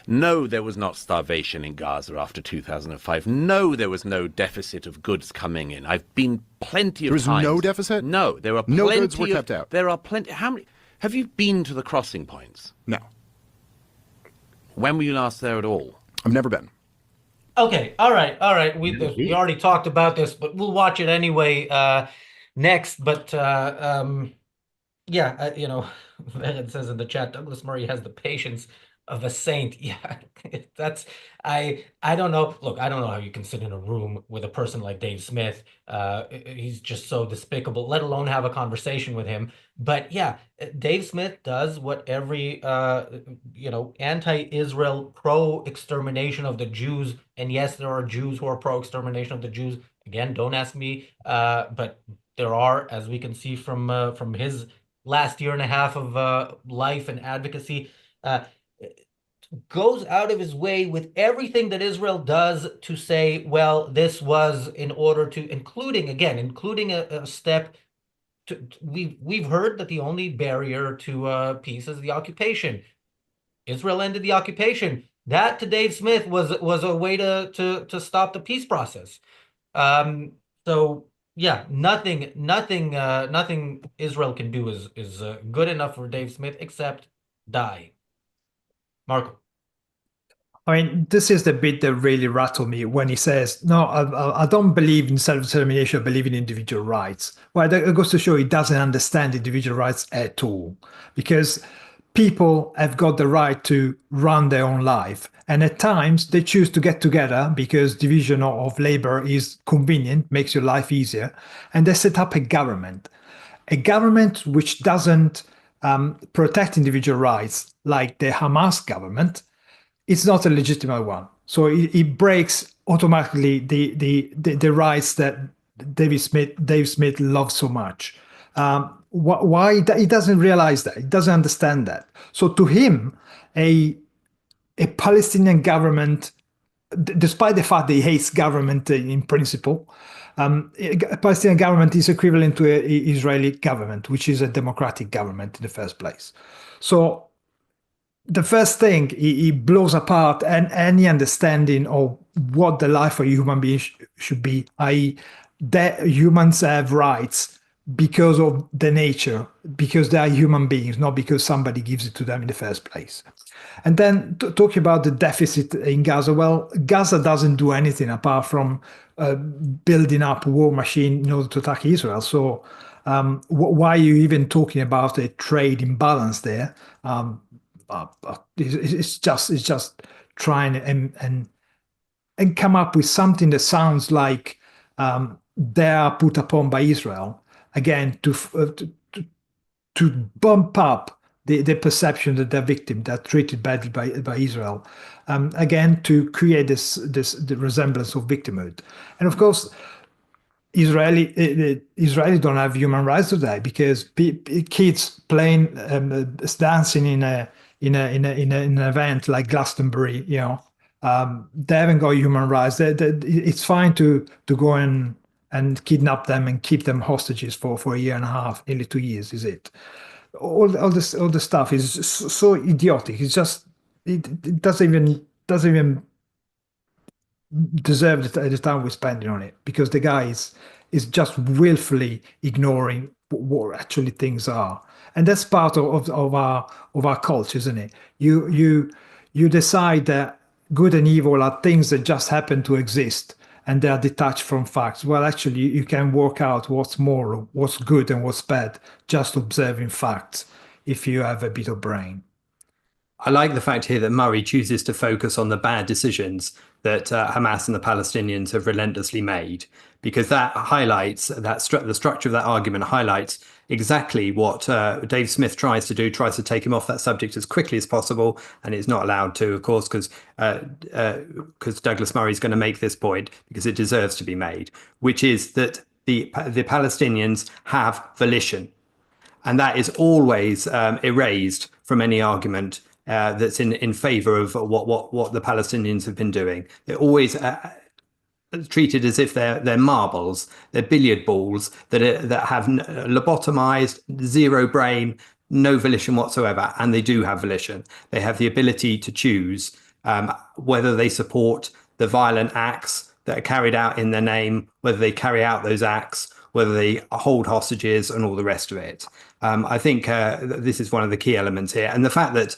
No, there was not starvation in Gaza after 2005. No, there was no deficit of goods coming in. I've been plenty of times. There was no deficit? No, there are No plenty goods were of- kept out. There are plenty. How many? Have you been to the crossing points? No, When were you last there at all? I've never been. Okay, all right. We already talked about this, but we'll watch it anyway next. But yeah, Vered says in the chat, Douglas Murray has the patience of a saint. Yeah, that's I don't know. Look, I don't know how you can sit in a room with a person like Dave Smith. He's just so despicable, let alone have a conversation with him. But yeah, Dave Smith does what every anti-Israel, pro-extermination of the Jews, and yes, there are Jews who are pro-extermination of the Jews. Again, don't ask me, but there are, as we can see from his last year and a half of life and advocacy. goes out of his way with everything that Israel does to say, well, this was in order to, including a step to, we've heard that the only barrier to peace is the occupation. Israel ended the occupation. That, to Dave Smith, was a way to stop the peace process. So yeah, nothing Israel can do is good enough for Dave Smith except die. Marco. I mean, this is the bit that really rattled me when he says, no, I don't believe in self-determination, I believe in individual rights. Well, that goes to show he doesn't understand individual rights at all, because people have got the right to run their own life. And at times they choose to get together because division of labor is convenient, makes your life easier. And they set up a government which doesn't protect individual rights like the Hamas government. It's not a legitimate one. So it breaks automatically the rights that Dave Smith loves so much. Why he doesn't realize that, he doesn't understand that. So to him, a Palestinian government, despite the fact that he hates government in principle, a Palestinian government is equivalent to an Israeli government, which is a democratic government in the first place. So the first thing, he blows apart any understanding of what the life of a human being should be, i.e. that humans have rights because of the nature, because they are human beings, not because somebody gives it to them in the first place. And then talking about the deficit in Gaza, well, Gaza doesn't do anything apart from building up a war machine in order to attack Israel. So why are you even talking about a trade imbalance there? It's just trying and come up with something that sounds like they are put upon by Israel, again to bump up the perception that they're victim, they're treated badly by Israel, again to create the resemblance of victimhood. And of course, Israelis don't have human rights today because kids playing dancing in an event like Glastonbury, they haven't got human rights. It's fine to go and kidnap them and keep them hostages for a year and a half, nearly 2 years, is it? All the stuff is so idiotic. It's just it doesn't even deserve the time we're spending on it, because the guy is just willfully ignoring what actually things are. And that's part of our culture, isn't it? You decide that good and evil are things that just happen to exist and they are detached from facts. Well, actually, you can work out what's moral, what's good and what's bad, just observing facts if you have a bit of brain. I like the fact here that Murray chooses to focus on the bad decisions that Hamas and the Palestinians have relentlessly made, because that highlights the structure of that argument highlights exactly what Dave Smith tries to do, tries to take him off that subject as quickly as possible, and is not allowed to, of course, because Douglas Murray is going to make this point because it deserves to be made, which is that the Palestinians have volition, and that is always erased from any argument that's in favor of what the Palestinians have been doing. They're always treated as if they're marbles, they're billiard balls that have lobotomized, zero brain, no volition whatsoever, and they do have volition. They have the ability to choose whether they support the violent acts that are carried out in their name, whether they carry out those acts, whether they hold hostages and all the rest of it. I think this is one of the key elements here. And the fact that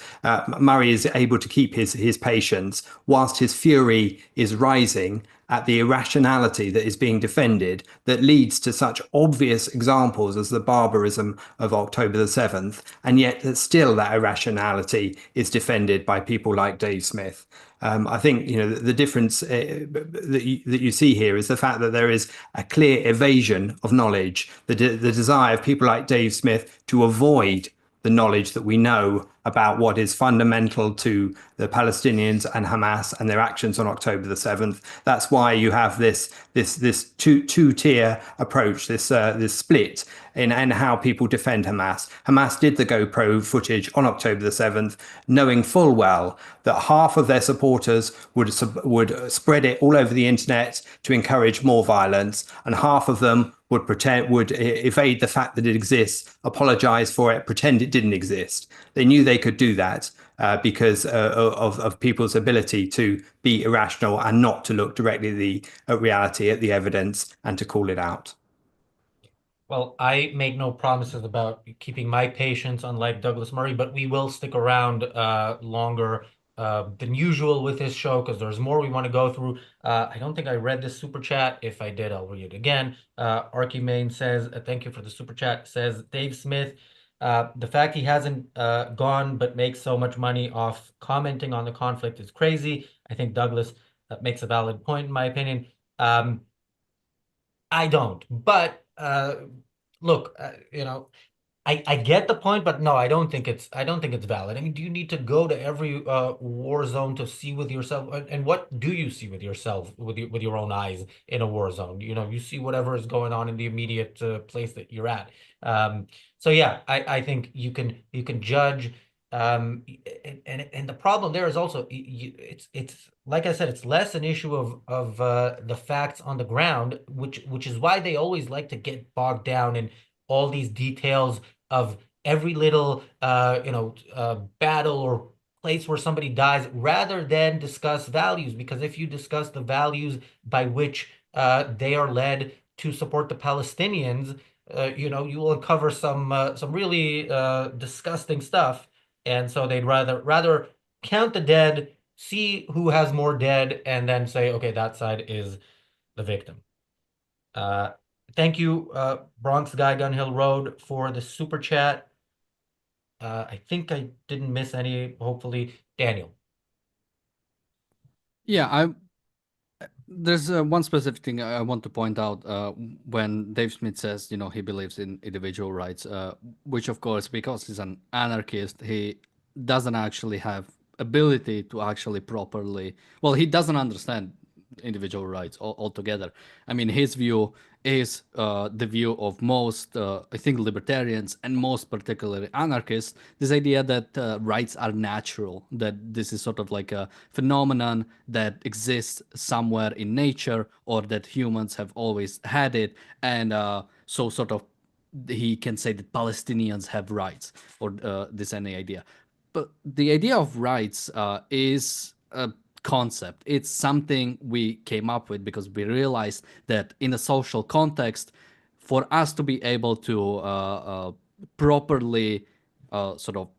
Murray is able to keep his patience whilst his fury is rising at the irrationality that is being defended, that leads to such obvious examples as the barbarism of October the 7th, and yet that still that irrationality is defended by people like Dave Smith. I think the difference that you see here is the fact that there is a clear evasion of knowledge, the desire of people like Dave Smith to avoid the knowledge that we know about what is fundamental to the Palestinians and Hamas and their actions on October the 7th. That's why you have this two-tier approach, this split in how people defend Hamas. Hamas did the GoPro footage on October the 7th, knowing full well that half of their supporters would spread it all over the internet to encourage more violence, and half of them would evade the fact that it exists, apologize for it, pretend it didn't exist. They knew they could do that because of people's ability to be irrational and not to look directly at reality, at the evidence, and to call it out. Well, I make no promises about keeping my patience, unlike Douglas Murray, but we will stick around longer than usual with this show because there's more we want to go through. I don't think I read this super chat. If I did, I'll read it again. Archimane says, thank you for the super chat, says Dave Smith, the fact he hasn't gone but makes so much money off commenting on the conflict is crazy. I think Douglas makes a valid point, in my opinion. I don't, but look, I get the point, but no, I don't think it's valid. I mean, do you need to go to every war zone to see with yourself? And what do you see with yourself with your own eyes in a war zone? You see whatever is going on in the immediate place that you're at. So yeah, I think you can judge. And the problem there is also it's like I said, it's less an issue of the facts on the ground, which is why they always like to get bogged down in all these details of every little battle or place where somebody dies, rather than discuss values. Because if you discuss the values by which they are led to support the Palestinians, you will uncover some really disgusting stuff. And so they'd rather count the dead, see who has more dead, and then say, okay, that side is the victim. Thank you, Bronx Guy Gun Hill Road, for the super chat. I think I didn't miss any, hopefully. Daniel. Yeah, there's one specific thing I want to point out when Dave Smith says, he believes in individual rights, which of course, because he's an anarchist, he doesn't actually have ability to actually properly, well, he doesn't understand individual rights altogether. I mean, his view is the view of most, I think, libertarians and most particularly anarchists, this idea that rights are natural, that this is sort of like a phenomenon that exists somewhere in nature, or that humans have always had it. And so sort of he can say that Palestinians have rights, or this any idea. But the idea of rights is a concept. It's something we came up with because we realized that in a social context, for us to be able to properly sort of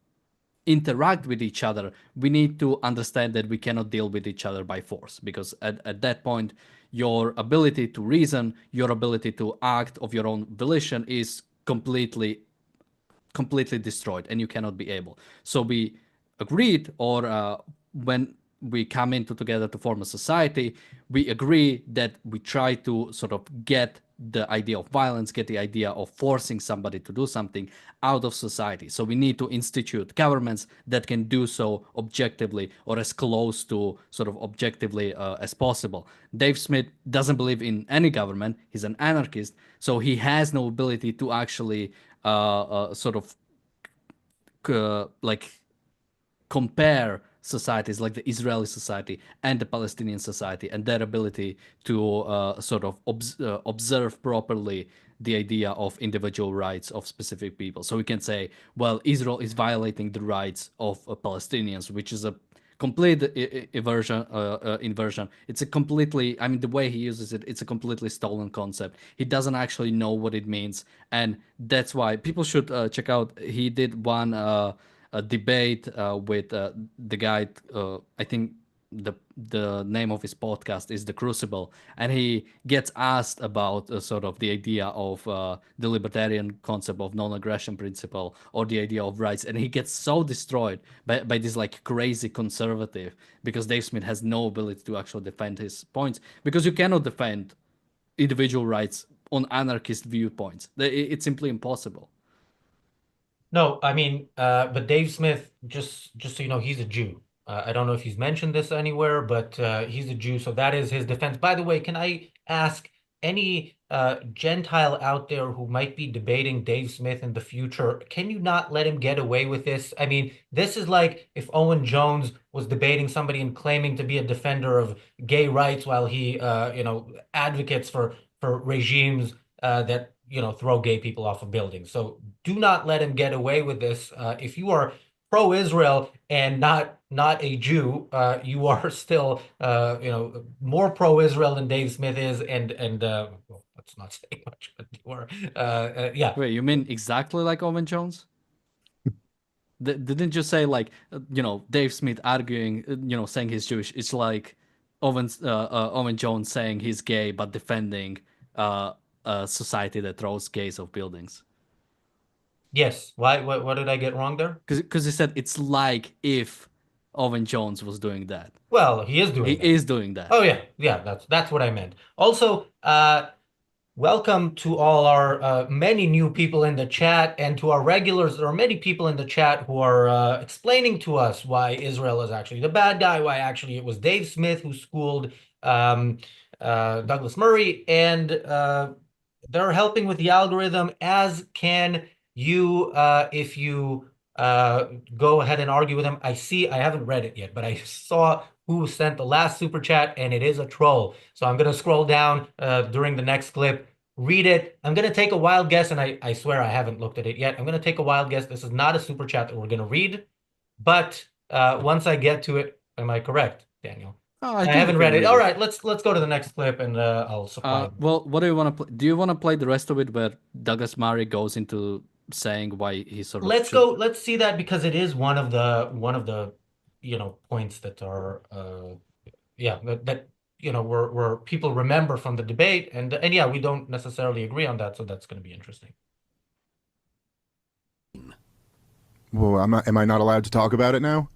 interact with each other, we need to understand that we cannot deal with each other by force, because at that point, your ability to reason, your ability to act of your own volition is completely destroyed, and you cannot be able. So we agreed, or when we come into together to form a society, we agree that we try to sort of get the idea of violence, get the idea of forcing somebody to do something out of society. So we need to institute governments that can do so objectively, or as close to sort of objectively as possible. Dave Smith doesn't believe in any government. He's an anarchist, so he has no ability to actually sort of like compare societies like the Israeli society and the Palestinian society, and their ability to sort of observe properly the idea of individual rights of specific people. So we can say, well, Israel is violating the rights of Palestinians, which is a complete inversion. It's a completely, I mean, the way he uses it, it's a completely stolen concept. He doesn't actually know what it means, and that's why people should check out. He did one a debate with the guy. I think the name of his podcast is The Crucible, and he gets asked about sort of the idea of the libertarian concept of non-aggression principle, or the idea of rights, and he gets so destroyed by this like crazy conservative, because Dave Smith has no ability to actually defend his points, because you cannot defend individual rights on anarchist viewpoints. It's simply impossible. No, I mean, but Dave Smith, just so you know, he's a Jew. I don't know if he's mentioned this anywhere, but he's a Jew, so that is his defense. By the way, can I ask any Gentile out there who might be debating Dave Smith in the future, can you not let him get away with this? I mean, this is like if Owen Jones was debating somebody and claiming to be a defender of gay rights while he, advocates for regimes that throw gay people off of buildings. So do not let him get away with this. If you are pro-Israel and not a Jew, you are still more pro-Israel than Dave Smith is, and well, let's not say much, but you are yeah. Wait, you mean exactly like Owen Jones? Didn't you say like Dave Smith arguing, saying he's Jewish? It's like Owen Jones saying he's gay but defending a society that throws gays off buildings. Yes. Why? What did I get wrong there? Because he said it's like if Owen Jones was doing that. Well, he is doing He that. is doing that. Oh yeah. That's what I meant. Also, welcome to all our many new people in the chat, and to our regulars. There are many people in the chat who are explaining to us why Israel is actually the bad guy, why actually it was Dave Smith who schooled Douglas Murray, and they're helping with the algorithm, as can you if you go ahead and argue with them. I haven't read it yet, but I saw who sent the last super chat, and it is a troll. So I'm going to scroll down during the next clip, read it. I'm going to take a wild guess, and I swear I haven't looked at it yet. I'm going to take a wild guess. This is not a super chat that we're going to read, but once I get to it, am I correct, Daniel? Oh, I haven't read it. All right, let's go to the next clip, and I'll supply. Well, what do you want to play? Do you want to play the rest of it where Douglas Murray goes into saying why he sort of Let's see that, because it is one of the points that are that where people remember from the debate, and yeah, we don't necessarily agree on that, so that's going to be interesting. Well, am I not allowed to talk about it now?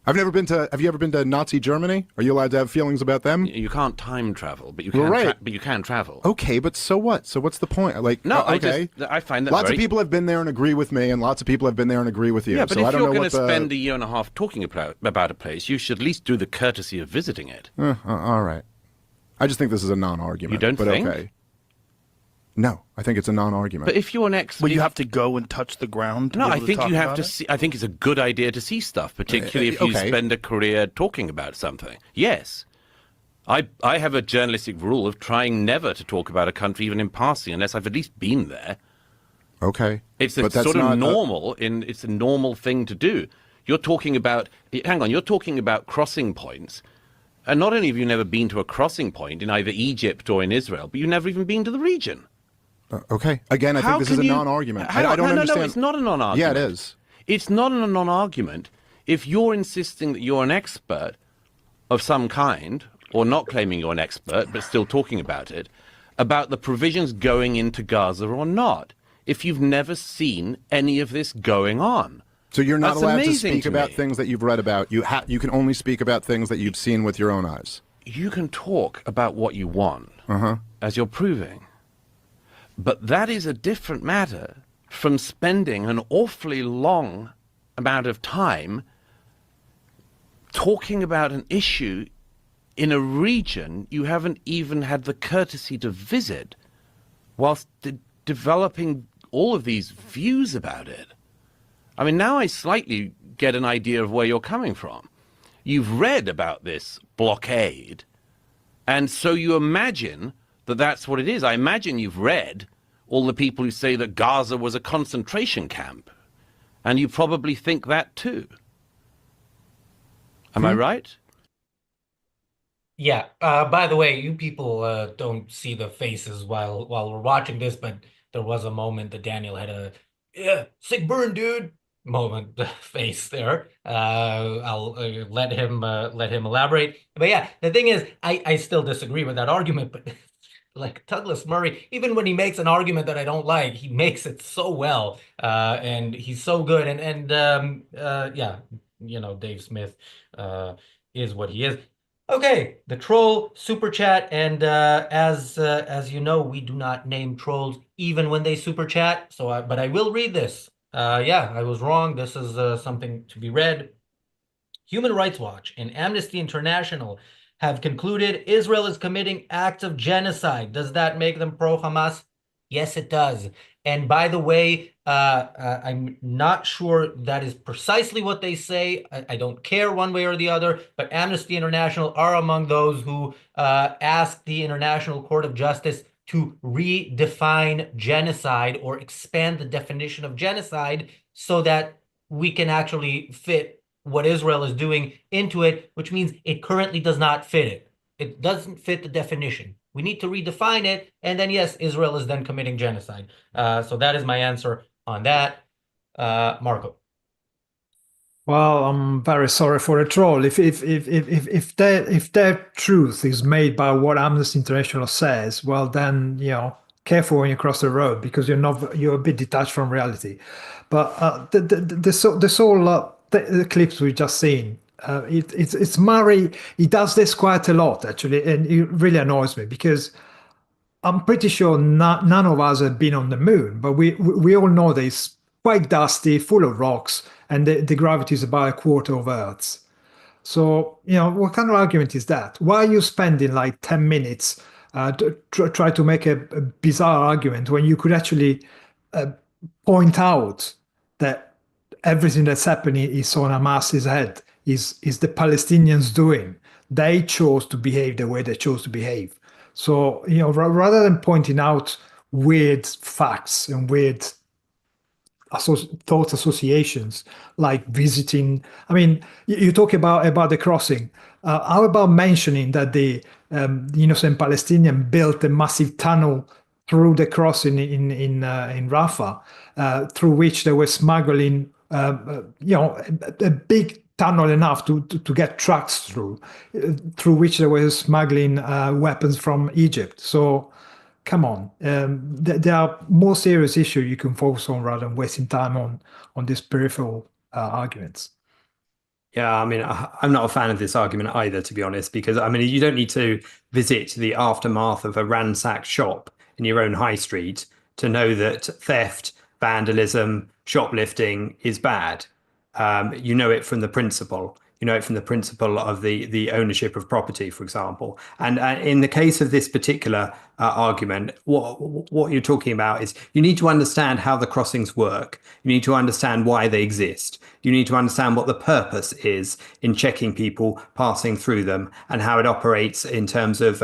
Have you ever been to Nazi Germany? Are you allowed to have feelings about them? You can't time travel, but you can. Well, right. But you can travel. Okay, but so what? So what's the point? Like, No, okay. I find that Lots of people have been there and agree with me, and lots of people have been there and agree with you. Yeah, but so if I don't you're know going what to spend a year and a half talking about a place, you should at least do the courtesy of visiting it. All right. I just think this is a non-argument. You don't think? Okay. No, I think it's a non-argument. But if you're an Will you have to go and touch the ground? No, I think you have to see. I think it's a good idea to see stuff, particularly if you spend a career talking about something. Yes, I have a journalistic rule of trying never to talk about a country, even in passing, unless I've at least been there. Okay, it's a sort of normal. It's a normal thing to do. You're talking about. Hang on, you're talking about crossing points, and not only have you never been to a crossing point in either Egypt or in Israel, but you've never even been to the region. Okay. Again, I think this is a non-argument. I don't understand. No, it's not a non-argument. Yeah, it is. It's not a non-argument if you're insisting that you're an expert of some kind, or not claiming you're an expert, but still talking about it, about the provisions going into Gaza or not, if you've never seen any of this going on. So you're not That's allowed to amazing speak to about me. things that you've read about. You can only speak about things that you've seen with your own eyes. You can talk about what you want, as you're proving. But that is a different matter from spending an awfully long amount of time talking about an issue in a region you haven't even had the courtesy to visit, whilst developing all of these views about it. I mean, now I slightly get an idea of where you're coming from. You've read about this blockade, and so you imagine that that's what it is. I imagine you've read all the people who say that Gaza was a concentration camp, and you probably think that too. Am I right? Yeah. By the way, you people don't see the faces while we're watching this, but there was a moment that Daniel had a sick burn, dude moment face there. I'll let him elaborate. But yeah, the thing is, I still disagree with that argument, but like Douglas Murray, even when he makes an argument that I don't like, he makes it so well, and he's so good. And yeah, Dave Smith is what he is. Okay, the troll super chat, and as you know, we do not name trolls even when they super chat. So, but I will read this. Yeah, I was wrong. This is something to be read. Human Rights Watch and Amnesty International have concluded Israel is committing acts of genocide. Does that make them pro-Hamas? Yes, it does. And by the way, I'm not sure that is precisely what they say. I don't care one way or the other, but Amnesty International are among those who asked the International Court of Justice to redefine genocide or expand the definition of genocide so that we can actually fit what Israel is doing into it, which means it currently does not fit it. It doesn't fit the definition. We need to redefine it, and then yes, Israel is then committing genocide. So that is my answer on that. Marco. Well, I'm very sorry for the troll. If their truth is made by what Amnesty International says, well then, careful when you cross the road because you're a bit detached from reality. But this all the clips we've just seen, it's Murray. He does this quite a lot actually, and it really annoys me because I'm pretty sure none of us have been on the moon, but we all know that it's quite dusty, full of rocks, and the gravity is about a quarter of Earth's. So, what kind of argument is that? Why are you spending like 10 minutes to try to make a bizarre argument when you could actually point out that everything that's happening is on Hamas's head, is the Palestinians doing? They chose to behave the way they chose to behave. So, rather than pointing out weird facts and weird thought associations like visiting. I mean, you talk about the crossing. How about mentioning that the innocent Palestinian built a massive tunnel through the crossing in Rafah, through which they were smuggling, a big tunnel enough to get trucks through which they were smuggling weapons from Egypt. So come on, there are more serious issues you can focus on rather than wasting time on these peripheral arguments. Yeah, I mean, I'm not a fan of this argument either, to be honest, because I mean, you don't need to visit the aftermath of a ransacked shop in your own high street to know that theft, vandalism, shoplifting is bad. You know it from the principle. You know it from the principle of the ownership of property, for example. And in the case of this particular argument, what you're talking about is you need to understand how the crossings work. You need to understand why they exist. You need to understand what the purpose is in checking people passing through them and how it operates in terms of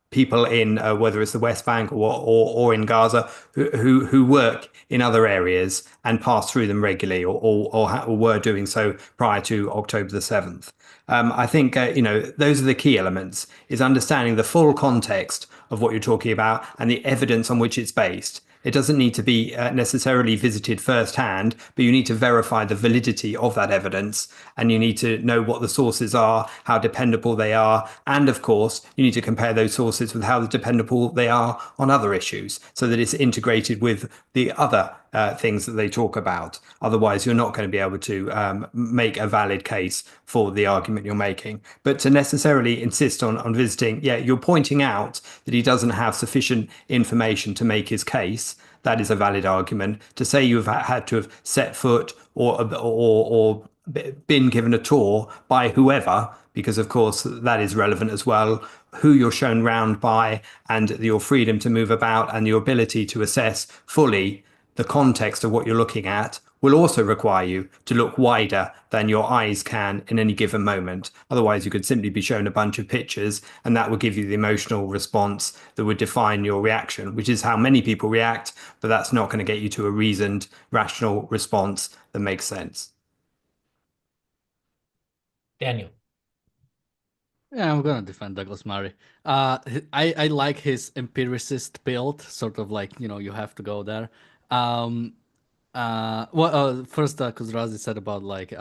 people in whether it's the West Bank or in Gaza who work in other areas and pass through them regularly or were doing so prior to October the 7th. I think those are the key elements, is understanding the full context of what you're talking about and the evidence on which it's based. It doesn't need to be necessarily visited firsthand, but you need to verify the validity of that evidence, and you need to know what the sources are, how dependable they are, and of course, you need to compare those sources with how dependable they are on other issues, so that it's integrated with the other things that they talk about. Otherwise, you're not going to be able to make a valid case for the argument you're making. But to necessarily insist on visiting, you're pointing out that he doesn't have sufficient information to make his case. That is a valid argument. To say you've had to have set foot or been given a tour by whoever, because of course that is relevant as well, who you're shown round by, and your freedom to move about and your ability to assess fully the context of what you're looking at, will also require you to look wider than your eyes can in any given moment. Otherwise, you could simply be shown a bunch of pictures, and that would give you the emotional response that would define your reaction, which is how many people react, but that's not going to get you to a reasoned, rational response that makes sense. Daniel. Yeah, I'm gonna defend Douglas Murray. I like his empiricist build, sort of like, you have to go there. First, Kuzrazi said about like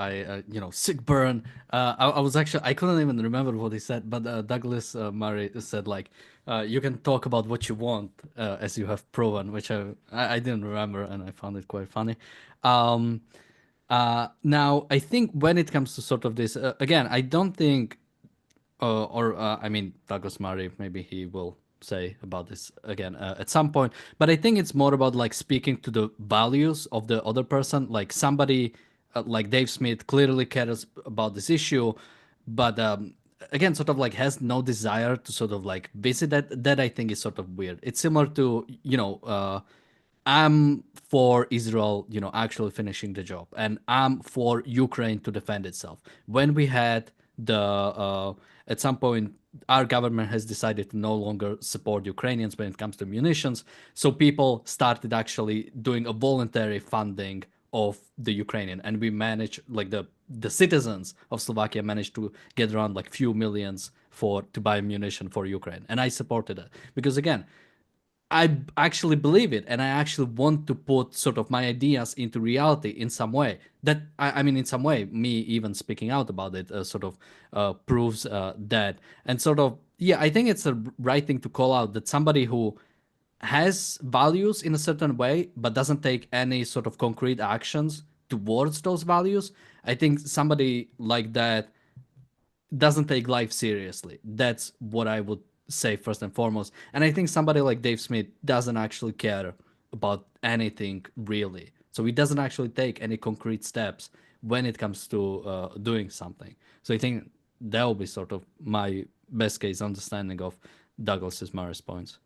sick burn. I was actually, I couldn't even remember what he said, but Douglas Murray said like, you can talk about what you want, as you have proven, which I didn't remember, and I found it quite funny. Now I think when it comes to sort of this, again, I don't think, I mean, Douglas Murray, maybe he will say about this again at some point. But I think it's more about like speaking to the values of the other person. Like somebody like Dave Smith clearly cares about this issue, but again, sort of like has no desire to sort of like visit that. That I think is sort of weird. It's similar to, you know, I'm for Israel, you know, actually finishing the job, and I'm for Ukraine to defend itself. When we had the at some point, our government has decided to no longer support Ukrainians when it comes to munitions, so people started actually doing a voluntary funding of the Ukrainian, and we managed, like the citizens of Slovakia managed to get around like few millions for to buy munition for Ukraine, and I supported it because again, I actually believe it, and I actually want to put sort of my ideas into reality in some way. That I mean, in some way, me even speaking out about it sort of proves that. And sort of, yeah, I think it's a right thing to call out that somebody who has values in a certain way but doesn't take any sort of concrete actions towards those values. I think somebody like that doesn't take life seriously. That's what I would say first and foremost. And I think somebody like Dave Smith doesn't actually care about anything really. So he doesn't actually take any concrete steps when it comes to doing something. So I think that will be sort of my best case understanding of Douglas's Murray's points.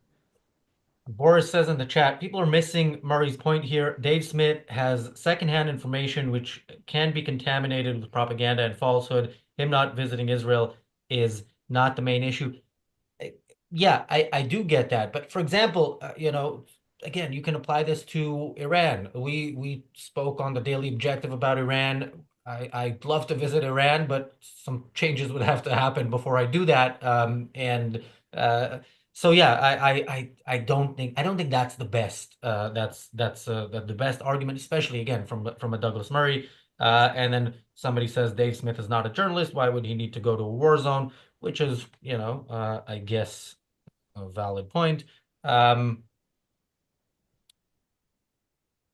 Boris says in the chat, people are missing Murray's point here. Dave Smith has secondhand information which can be contaminated with propaganda and falsehood. Him not visiting Israel is not the main issue. Yeah, I do get that. But for example, you know, again, you can apply this to Iran. We spoke on the Daily Objective about Iran. I'd love to visit Iran, but some changes would have to happen before I do that. So yeah, I don't think that's the best. That's the best argument, especially again from a Douglas Murray. And then somebody says Dave Smith is not a journalist. Why would he need to go to a war zone? Which is, you know, I guess a valid point.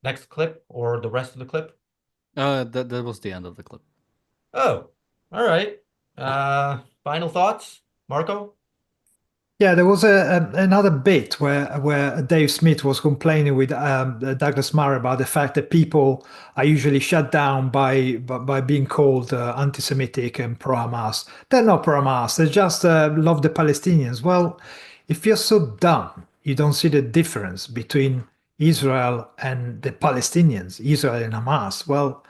Next clip or the rest of the clip? That was the end of the clip. Oh, all right. Final thoughts, Marco? Yeah, there was another bit where Dave Smith was complaining with Douglas Murray about the fact that people are usually shut down by being called anti-Semitic and pro-Hamas. They're not pro-Hamas. They just love the Palestinians. Well, if you're so dumb, you don't see the difference between Israel and the Palestinians, Israel and Hamas. Well,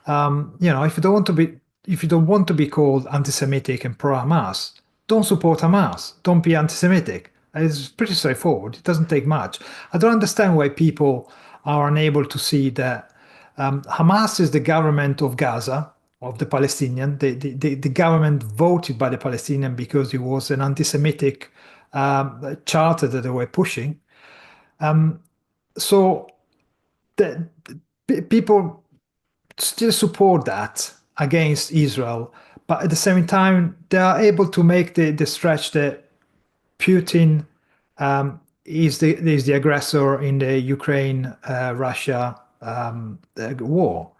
you know, if you don't want to be called anti-Semitic and pro-Hamas, don't support Hamas. Don't be anti-Semitic. It's pretty straightforward. It doesn't take much. I don't understand why people are unable to see that Hamas is the government of Gaza, of the Palestinian. The government voted by the Palestinian because it was an anti-Semitic charter that they were pushing. So people still support that against Israel, but at the same time, they are able to make the stretch that Putin is the aggressor in the Ukraine-Russia war.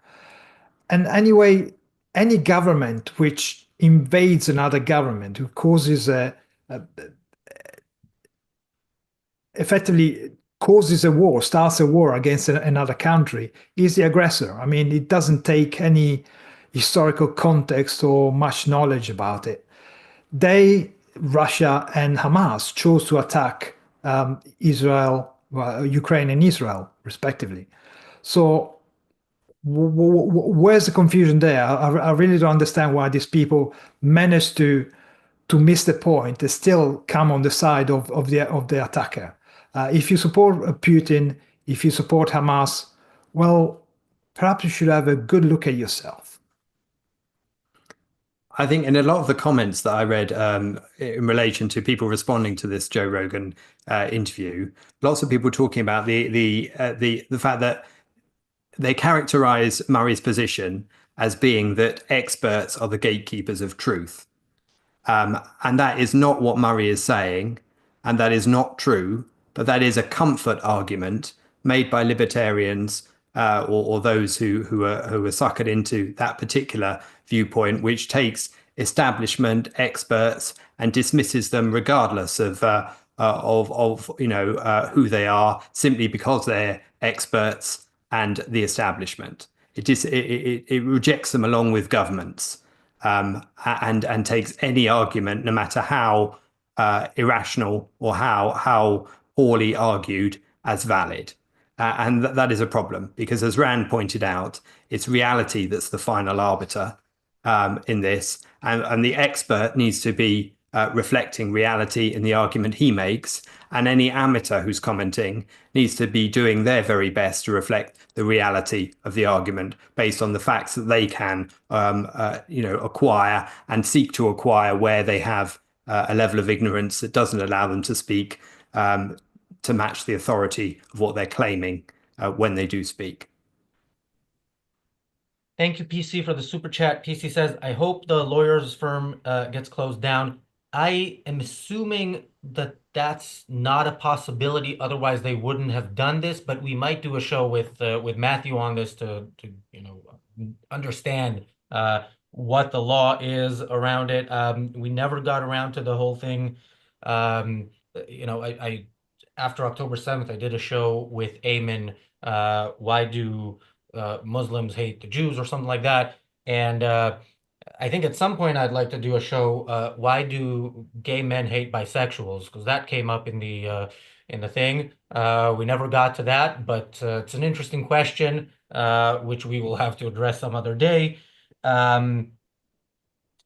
And anyway, any government which invades another government, who causes effectively causes a war, starts a war against another country, is the aggressor. I mean, it doesn't take any historical context or much knowledge about it. Russia and Hamas chose to attack Ukraine and Israel, respectively. So where's the confusion there? I really don't understand why these people manage to miss the point. They still come on the side of the attacker. If you support Putin, if you support Hamas, well, perhaps you should have a good look at yourself. I think in a lot of the comments that I read in relation to people responding to this Joe Rogan interview, lots of people talking about the fact that they characterize Murray's position as being that experts are the gatekeepers of truth. And that is not what Murray is saying, and that is not true, but that is a comfort argument made by libertarians or those who are suckered into that particular viewpoint, which takes establishment experts and dismisses them regardless of of who they are simply because they're experts and the establishment. It rejects them along with governments, and takes any argument, no matter how irrational or how poorly argued, as valid. And that is a problem, because as Rand pointed out, it's reality that's the final arbiter in this, and the expert needs to be reflecting reality in the argument he makes, and any amateur who's commenting needs to be doing their very best to reflect the reality of the argument based on the facts that they can acquire and seek to acquire where they have a level of ignorance that doesn't allow them to speak to match the authority of what they're claiming when they do speak. Thank you, PC, for the super chat. PC says, I hope the lawyer's firm gets closed down. I am assuming that that's not a possibility. Otherwise, they wouldn't have done this. But we might do a show with Matthew on this to understand what the law is around it. We never got around to the whole thing. I after October 7th, I did a show with Ayman. Why do Muslims hate the Jews or something like that? And I think at some point I'd like to do a show. Why do gay men hate bisexuals? Because that came up in the thing. We never got to that, but it's an interesting question, which we will have to address some other day.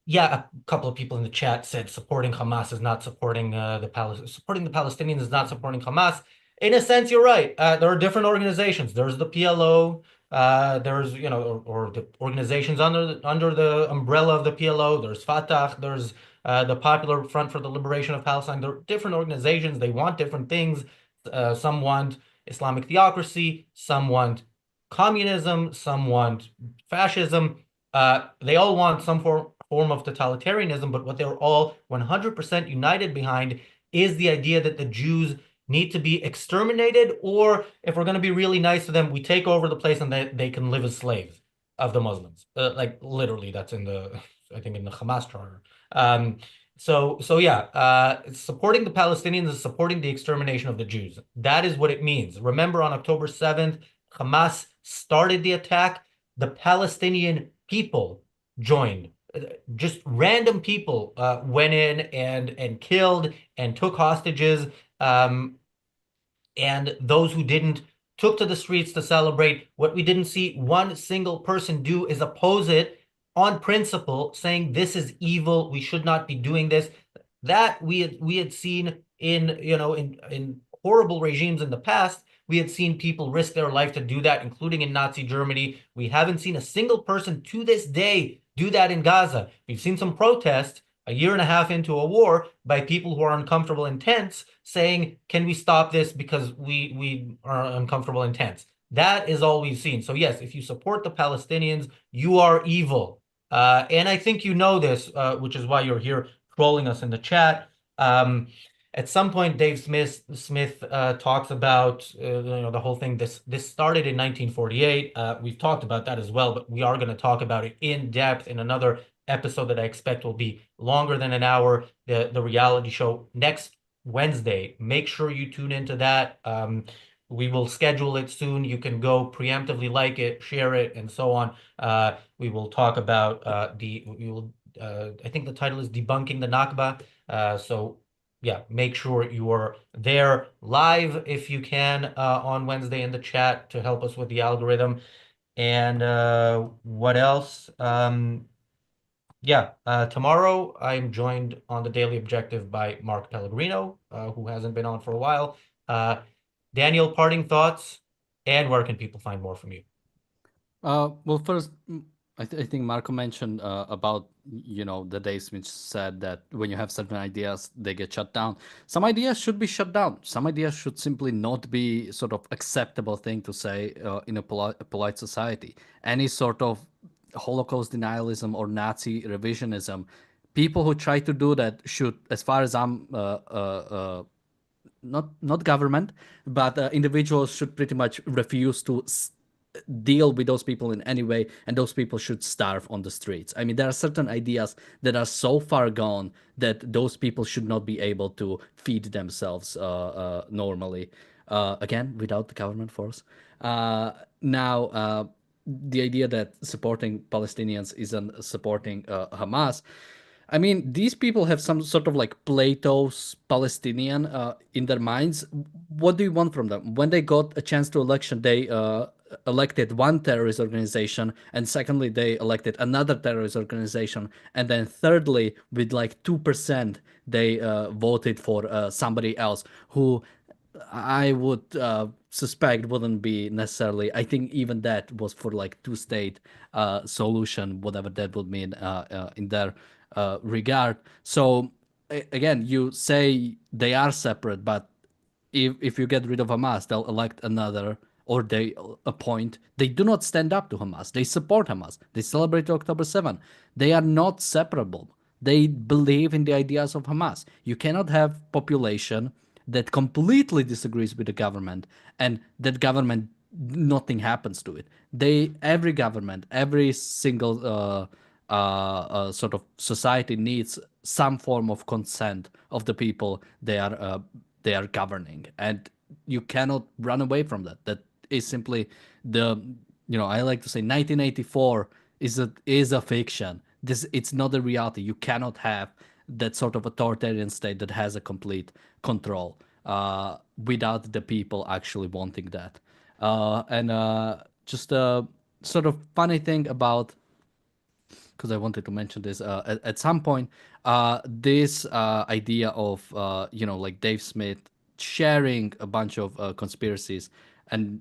Yeah, a couple of people in the chat said supporting Hamas is not supporting supporting the Palestinians is not supporting Hamas. In a sense, you're right. There are different organizations. There's the PLO. There's or the organizations under the umbrella of the PLO. There's Fatah. There's the Popular Front for the Liberation of Palestine. There are different organizations. They want different things. Some want Islamic theocracy. Some want communism. Some want fascism. They all want some form of totalitarianism, but what they're all 100% united behind is the idea that the Jews need to be exterminated, or if we're going to be really nice to them, we take over the place and they can live as slaves of the Muslims. Like literally, that's in I think in the Hamas charter. So yeah, supporting the Palestinians is supporting the extermination of the Jews. That is what it means. Remember, on October 7th, Hamas started the attack. The Palestinian people joined. Just random people went in and killed and took hostages. And those who didn't took to the streets to celebrate. What we didn't see one single person do is oppose it on principle, saying this is evil, we should not be doing this. That we had seen in horrible regimes in the past. We had seen people risk their life to do that, including in Nazi Germany. We haven't seen a single person to this day do that in Gaza. We've seen some protests a year and a half into a war by people who are uncomfortable in tents saying, can we stop this because we are uncomfortable in tents? That is all we've seen. So yes, if you support the Palestinians, you are evil. And I think you know this, which is why you're here trolling us in the chat. At some point, Dave Smith talks about the whole thing. This started in 1948. We've talked about that as well, but we are going to talk about it in depth in another episode that I expect will be longer than an hour. The reality show next Wednesday. Make sure you tune into that. We will schedule it soon. You can go preemptively like it, share it, and so on. We will talk about I think the title is Debunking the Nakba. So yeah, make sure you are there live if you can on Wednesday in the chat to help us with the algorithm. And what else? Tomorrow I'm joined on the Daily Objective by Mark Pellegrino, who hasn't been on for a while. Daniel, parting thoughts, and where can people find more from you? Well, first, I think Marco mentioned about the Dave Smith said that when you have certain ideas, they get shut down. Some ideas should be shut down. Some ideas should simply not be sort of acceptable thing to say in a polite society. Any sort of Holocaust denialism or Nazi revisionism, people who try to do that should, as far as I'm not government, but individuals should pretty much refuse to deal with those people in any way, and those people should starve on the streets. I mean, there are certain ideas that are so far gone that those people should not be able to feed themselves normally, again, without the government force. Now, the idea that supporting Palestinians isn't supporting Hamas. I mean, these people have some sort of like Plato's Palestinian in their minds. What do you want from them? When they got a chance to election, they elected one terrorist organization, and secondly, they elected another terrorist organization, and then thirdly, with like 2%, they voted for somebody else who I would suspect wouldn't be necessarily. I think even that was for like two-state solution, whatever that would mean in their regard. So again, you say they are separate, but if you get rid of Hamas, they'll elect another, or they appoint. They do not stand up to Hamas. They support Hamas. They celebrate October 7. They are not separable. They believe in the ideas of Hamas. You cannot have population that completely disagrees with the government, and that government, nothing happens to it. Every government, every single sort of society needs some form of consent of the people they are governing, and you cannot run away from that. That is simply I like to say 1984 is a fiction. It's not a reality. You cannot have that sort of authoritarian state that has a complete control without the people actually wanting that. And just a sort of funny thing about, because I wanted to mention this at some point, this idea of like Dave Smith sharing a bunch of conspiracies, and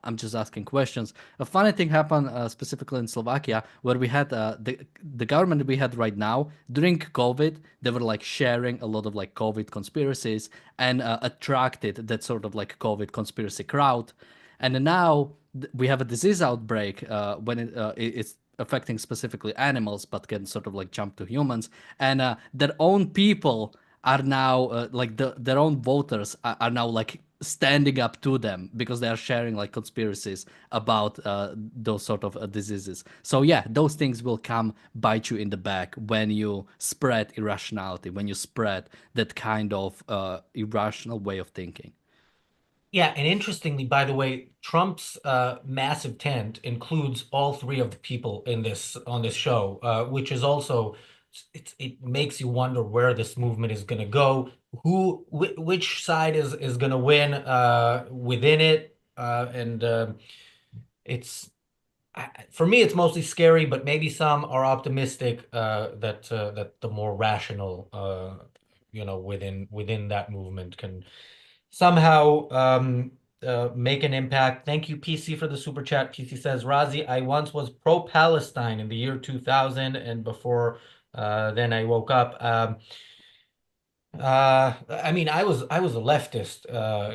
I'm just asking questions. A funny thing happened specifically in Slovakia, where we had the government we had right now during COVID. They were like sharing a lot of like COVID conspiracies, and attracted that sort of like COVID conspiracy crowd. And now we have a disease outbreak when it's affecting specifically animals, but can sort of like jump to humans. And their own people are now their own voters are now like standing up to them because they are sharing like conspiracies about those sort of diseases. So yeah, those things will come bite you in the back when you spread irrationality, when you spread that kind of irrational way of thinking. Yeah, and interestingly, by the way, Trump's massive tent includes all three of the people in this on this show, which is also it makes you wonder where this movement is going to go, which side is going to win within it, and it's for me it's mostly scary, but maybe some are optimistic that the more rational within that movement can somehow make an impact. Thank you, PC, for the super chat. PC says, Razi, I once was pro-Palestine in the year 2000, and before then I woke up. I mean, I was a leftist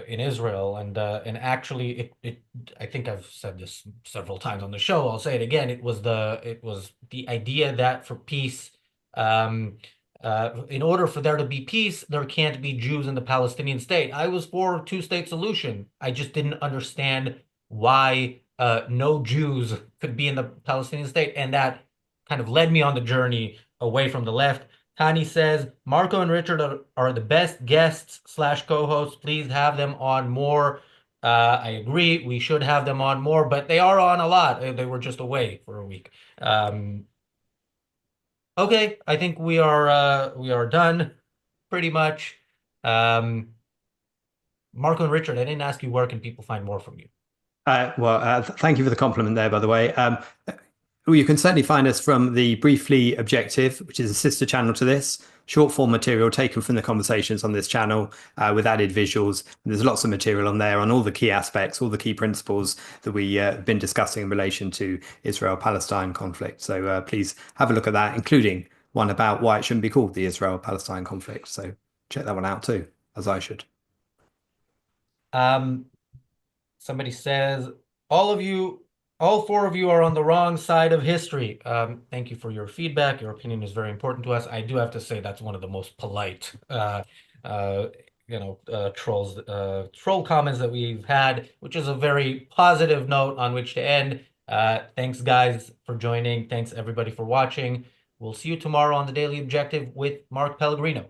in Israel, and actually, it I think I've said this several times on the show. I'll say it again. It was the idea that for peace, in order for there to be peace, there can't be Jews in the Palestinian state. I was for two-state solution. I just didn't understand why no Jews could be in the Palestinian state, and that kind of led me on the journey away from the left. Tani says, Marco and Richard are the best guests / co-hosts. Please have them on more. I agree. We should have them on more, but they are on a lot. They were just away for a week. Okay, I think we are done pretty much. Marco and Richard, I didn't ask you where can people find more from you. Thank you for the compliment there, by the way. You can certainly find us from the Briefly Objective, which is a sister channel to this, short form material taken from the conversations on this channel with added visuals. And there's lots of material on there on all the key aspects, all the key principles that we've been discussing in relation to Israel-Palestine conflict. So please have a look at that, including one about why it shouldn't be called the Israel-Palestine conflict. So check that one out too, as I should. Somebody says, all four of you are on the wrong side of history. Thank you for your feedback. Your opinion is very important to us. I do have to say that's one of the most polite troll comments that we've had, which is a very positive note on which to end. Thanks, guys, for joining. Thanks, everybody, for watching. We'll see you tomorrow on the Daily Objective with Mark Pellegrino.